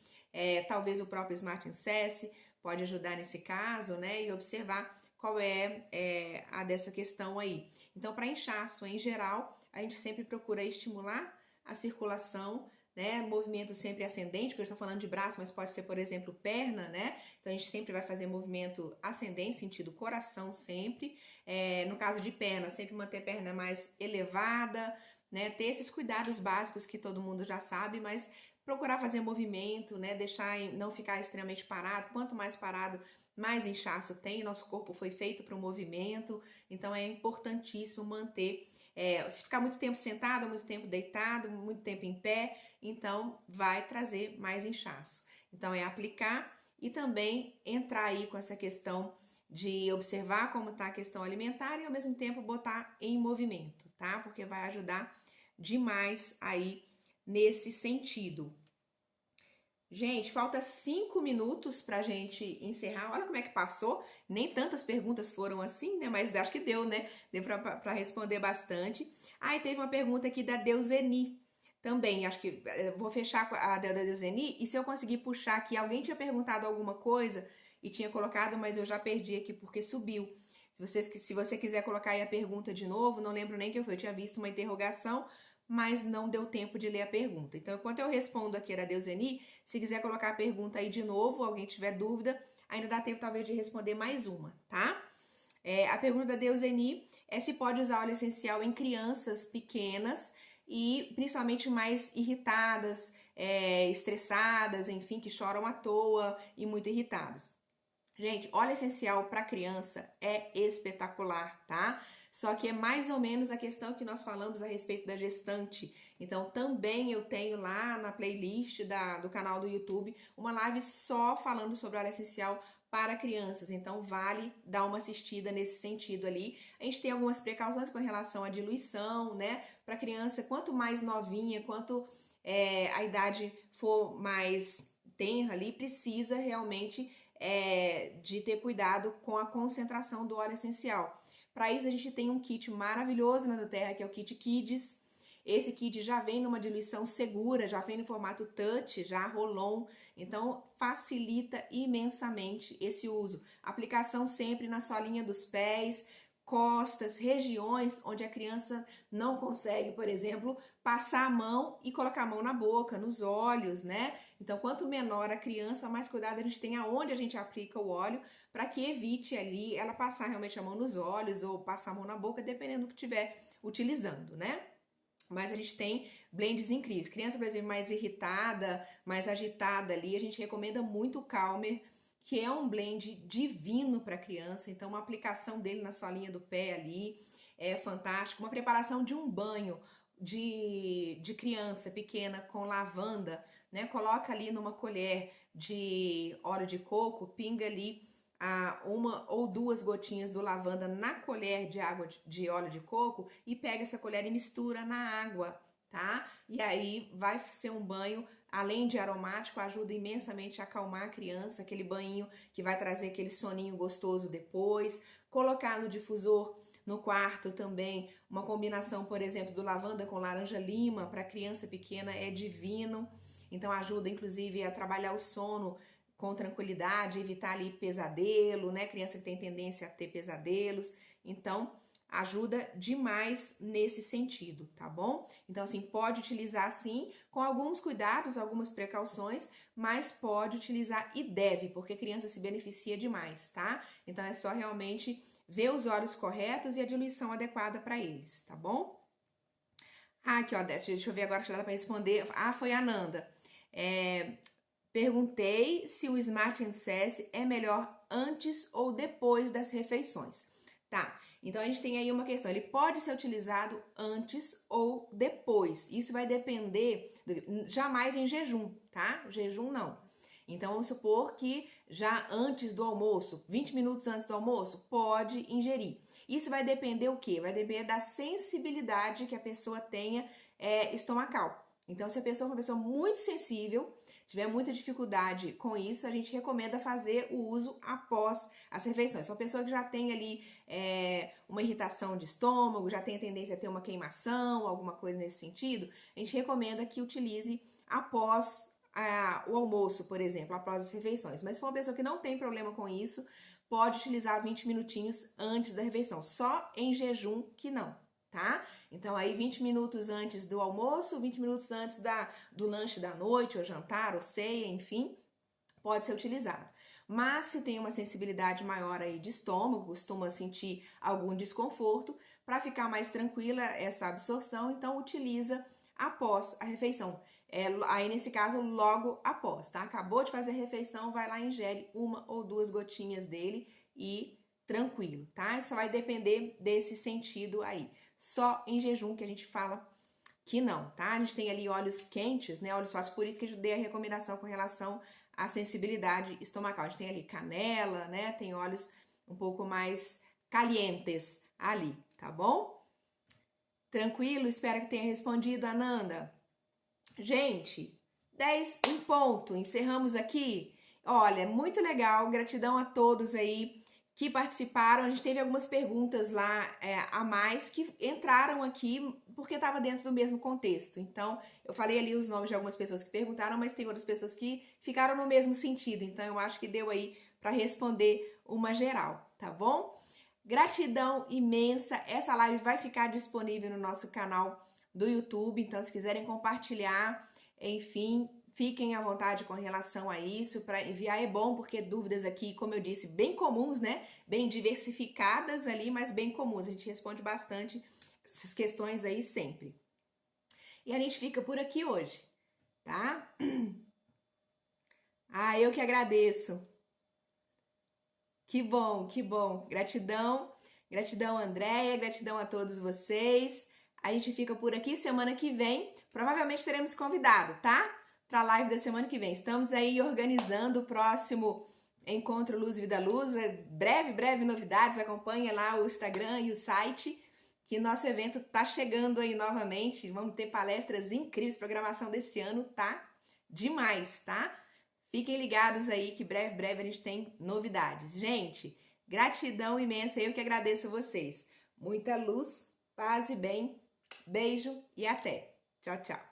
talvez o próprio Smart Incesse pode ajudar nesse caso, né, e observar qual é a dessa questão aí. Então, para inchaço em geral, a gente sempre procura estimular a circulação, né? Movimento sempre ascendente, porque eu estou falando de braço, mas pode ser, por exemplo, perna, né? Então a gente sempre vai fazer movimento ascendente, sentido coração sempre. No caso de perna, sempre manter a perna mais elevada, né? Ter esses cuidados básicos que todo mundo já sabe, mas procurar fazer movimento, né? Não ficar extremamente parado. Quanto mais parado, mais inchaço tem. Nosso corpo foi feito para o movimento, então é importantíssimo manter. Se ficar muito tempo sentado, muito tempo deitado, muito tempo em pé, então vai trazer mais inchaço. Então é aplicar e também entrar aí com essa questão de observar como está a questão alimentar e ao mesmo tempo botar em movimento, tá? Porque vai ajudar demais aí nesse sentido. Gente, falta 5 minutos pra gente encerrar. Olha como é que passou. Nem tantas perguntas foram assim, né? Mas acho que deu, né? Deu pra responder bastante. Aí teve uma pergunta aqui da Deuseni também. Acho que vou fechar com a da Deuseni. E se eu conseguir puxar aqui, alguém tinha perguntado alguma coisa e tinha colocado, mas eu já perdi aqui porque subiu. Se você quiser colocar aí a pergunta de novo, não lembro nem que eu tinha visto uma interrogação, mas não deu tempo de ler a pergunta. Então, enquanto eu respondo aqui a Deuseni, se quiser colocar a pergunta aí de novo, alguém tiver dúvida, ainda dá tempo talvez de responder mais uma, tá? A pergunta da Deuseni é se pode usar óleo essencial em crianças pequenas e principalmente mais irritadas, estressadas, enfim, que choram à toa e muito irritadas. Gente, óleo essencial para criança é espetacular, tá? Só que é mais ou menos a questão que nós falamos a respeito da gestante. Então, também eu tenho lá na playlist do canal do YouTube uma live só falando sobre óleo essencial para crianças. Então, vale dar uma assistida nesse sentido ali. A gente tem algumas precauções com relação à diluição, né? Para criança, quanto mais novinha, quanto a idade for mais tenra ali, precisa realmente de ter cuidado com a concentração do óleo essencial. Para isso a gente tem um kit maravilhoso na Doterra, que é o kit Kids. Esse kit já vem numa diluição segura, já vem no formato touch, já roll-on, então facilita imensamente esse uso. Aplicação sempre na solinha dos pés, costas, regiões onde a criança não consegue, por exemplo, passar a mão e colocar a mão na boca, nos olhos, né? Então, quanto menor a criança, mais cuidado a gente tem aonde a gente aplica o óleo, para que evite ali ela passar realmente a mão nos olhos ou passar a mão na boca, dependendo do que estiver utilizando, né? Mas a gente tem blends incríveis. Criança, por exemplo, mais irritada, mais agitada ali, a gente recomenda muito o Calmer, que é um blend divino para criança. Então, uma aplicação dele na solinha do pé ali é fantástico. Uma preparação de um banho de criança pequena com lavanda, né? Coloca ali numa colher de óleo de coco, pinga ali uma ou duas gotinhas do lavanda na colher de água de óleo de coco e pega essa colher e mistura na água, tá? E aí vai ser um banho, além de aromático, ajuda imensamente a acalmar a criança, aquele banho que vai trazer aquele soninho gostoso depois. Colocar no difusor no quarto também, uma combinação, por exemplo, do lavanda com laranja-lima para criança pequena é divino. Então ajuda inclusive a trabalhar o sono com tranquilidade, evitar ali pesadelo, né? Criança que tem tendência a ter pesadelos. Então, ajuda demais nesse sentido, tá bom? Então, assim, pode utilizar sim, com alguns cuidados, algumas precauções, mas pode utilizar e deve, porque a criança se beneficia demais, tá? Então, é só realmente ver os horários corretos e a diluição adequada para eles, tá bom? Ah, aqui, ó, deixa eu ver agora se ela para responder. Ah, foi a Nanda. Perguntei se o Smart Access é melhor antes ou depois das refeições. Tá, então a gente tem aí uma questão, ele pode ser utilizado antes ou depois. Isso vai depender, jamais em jejum, tá? Jejum não. Então vamos supor que já antes do almoço, 20 minutos antes do almoço, pode ingerir. Isso vai depender o quê? Vai depender da sensibilidade que a pessoa tenha estomacal. Então, se a pessoa é uma pessoa muito sensível, tiver muita dificuldade com isso, a gente recomenda fazer o uso após as refeições. Se uma pessoa que já tem ali uma irritação de estômago, já tem a tendência a ter uma queimação, alguma coisa nesse sentido, a gente recomenda que utilize após o almoço, por exemplo, após as refeições. Mas se for uma pessoa que não tem problema com isso, pode utilizar 20 minutinhos antes da refeição, só em jejum que não, tá? Então, aí 20 minutos antes do almoço, 20 minutos antes do lanche da noite, ou jantar, ou ceia, enfim, pode ser utilizado. Mas se tem uma sensibilidade maior aí de estômago, costuma sentir algum desconforto, para ficar mais tranquila essa absorção, então utiliza após a refeição. Aí nesse caso, logo após, tá? Acabou de fazer a refeição, vai lá e ingere 1 ou 2 gotinhas dele e tranquilo, tá? Isso vai depender desse sentido aí. Só em jejum que a gente fala que não, tá? A gente tem ali óleos quentes, né? Óleos fortes, por isso que eu dei a recomendação com relação à sensibilidade estomacal. A gente tem ali canela, né? Tem óleos um pouco mais calientes ali, tá bom? Tranquilo? Espero que tenha respondido, Ananda. Gente, 10 em ponto. Encerramos aqui. Olha, muito legal. Gratidão a todos aí que participaram. A gente teve algumas perguntas lá a mais que entraram aqui porque estava dentro do mesmo contexto. Então, eu falei ali os nomes de algumas pessoas que perguntaram, mas tem outras pessoas que ficaram no mesmo sentido. Então, eu acho que deu aí para responder uma geral, tá bom? Gratidão imensa. Essa live vai ficar disponível no nosso canal do YouTube. Então, se quiserem compartilhar, enfim, fiquem à vontade com relação a isso. Para enviar é bom, porque dúvidas aqui, como eu disse, bem comuns, né? Bem diversificadas ali, mas bem comuns. A gente responde bastante essas questões aí sempre. E a gente fica por aqui hoje, tá? Ah, eu que agradeço. Que bom, que bom. Gratidão, gratidão, Andréia, gratidão a todos vocês. A gente fica por aqui. Semana que vem, provavelmente teremos convidado, tá? Para a live da semana que vem. Estamos aí organizando o próximo Encontro Luz Vida Luz. Breve novidades. Acompanha lá o Instagram e o site, que nosso evento tá chegando aí novamente. Vamos ter palestras incríveis. Programação desse ano tá demais, tá? Fiquem ligados aí que breve a gente tem novidades. Gente, gratidão imensa. Eu que agradeço vocês. Muita luz, paz e bem. Beijo e até. Tchau, tchau.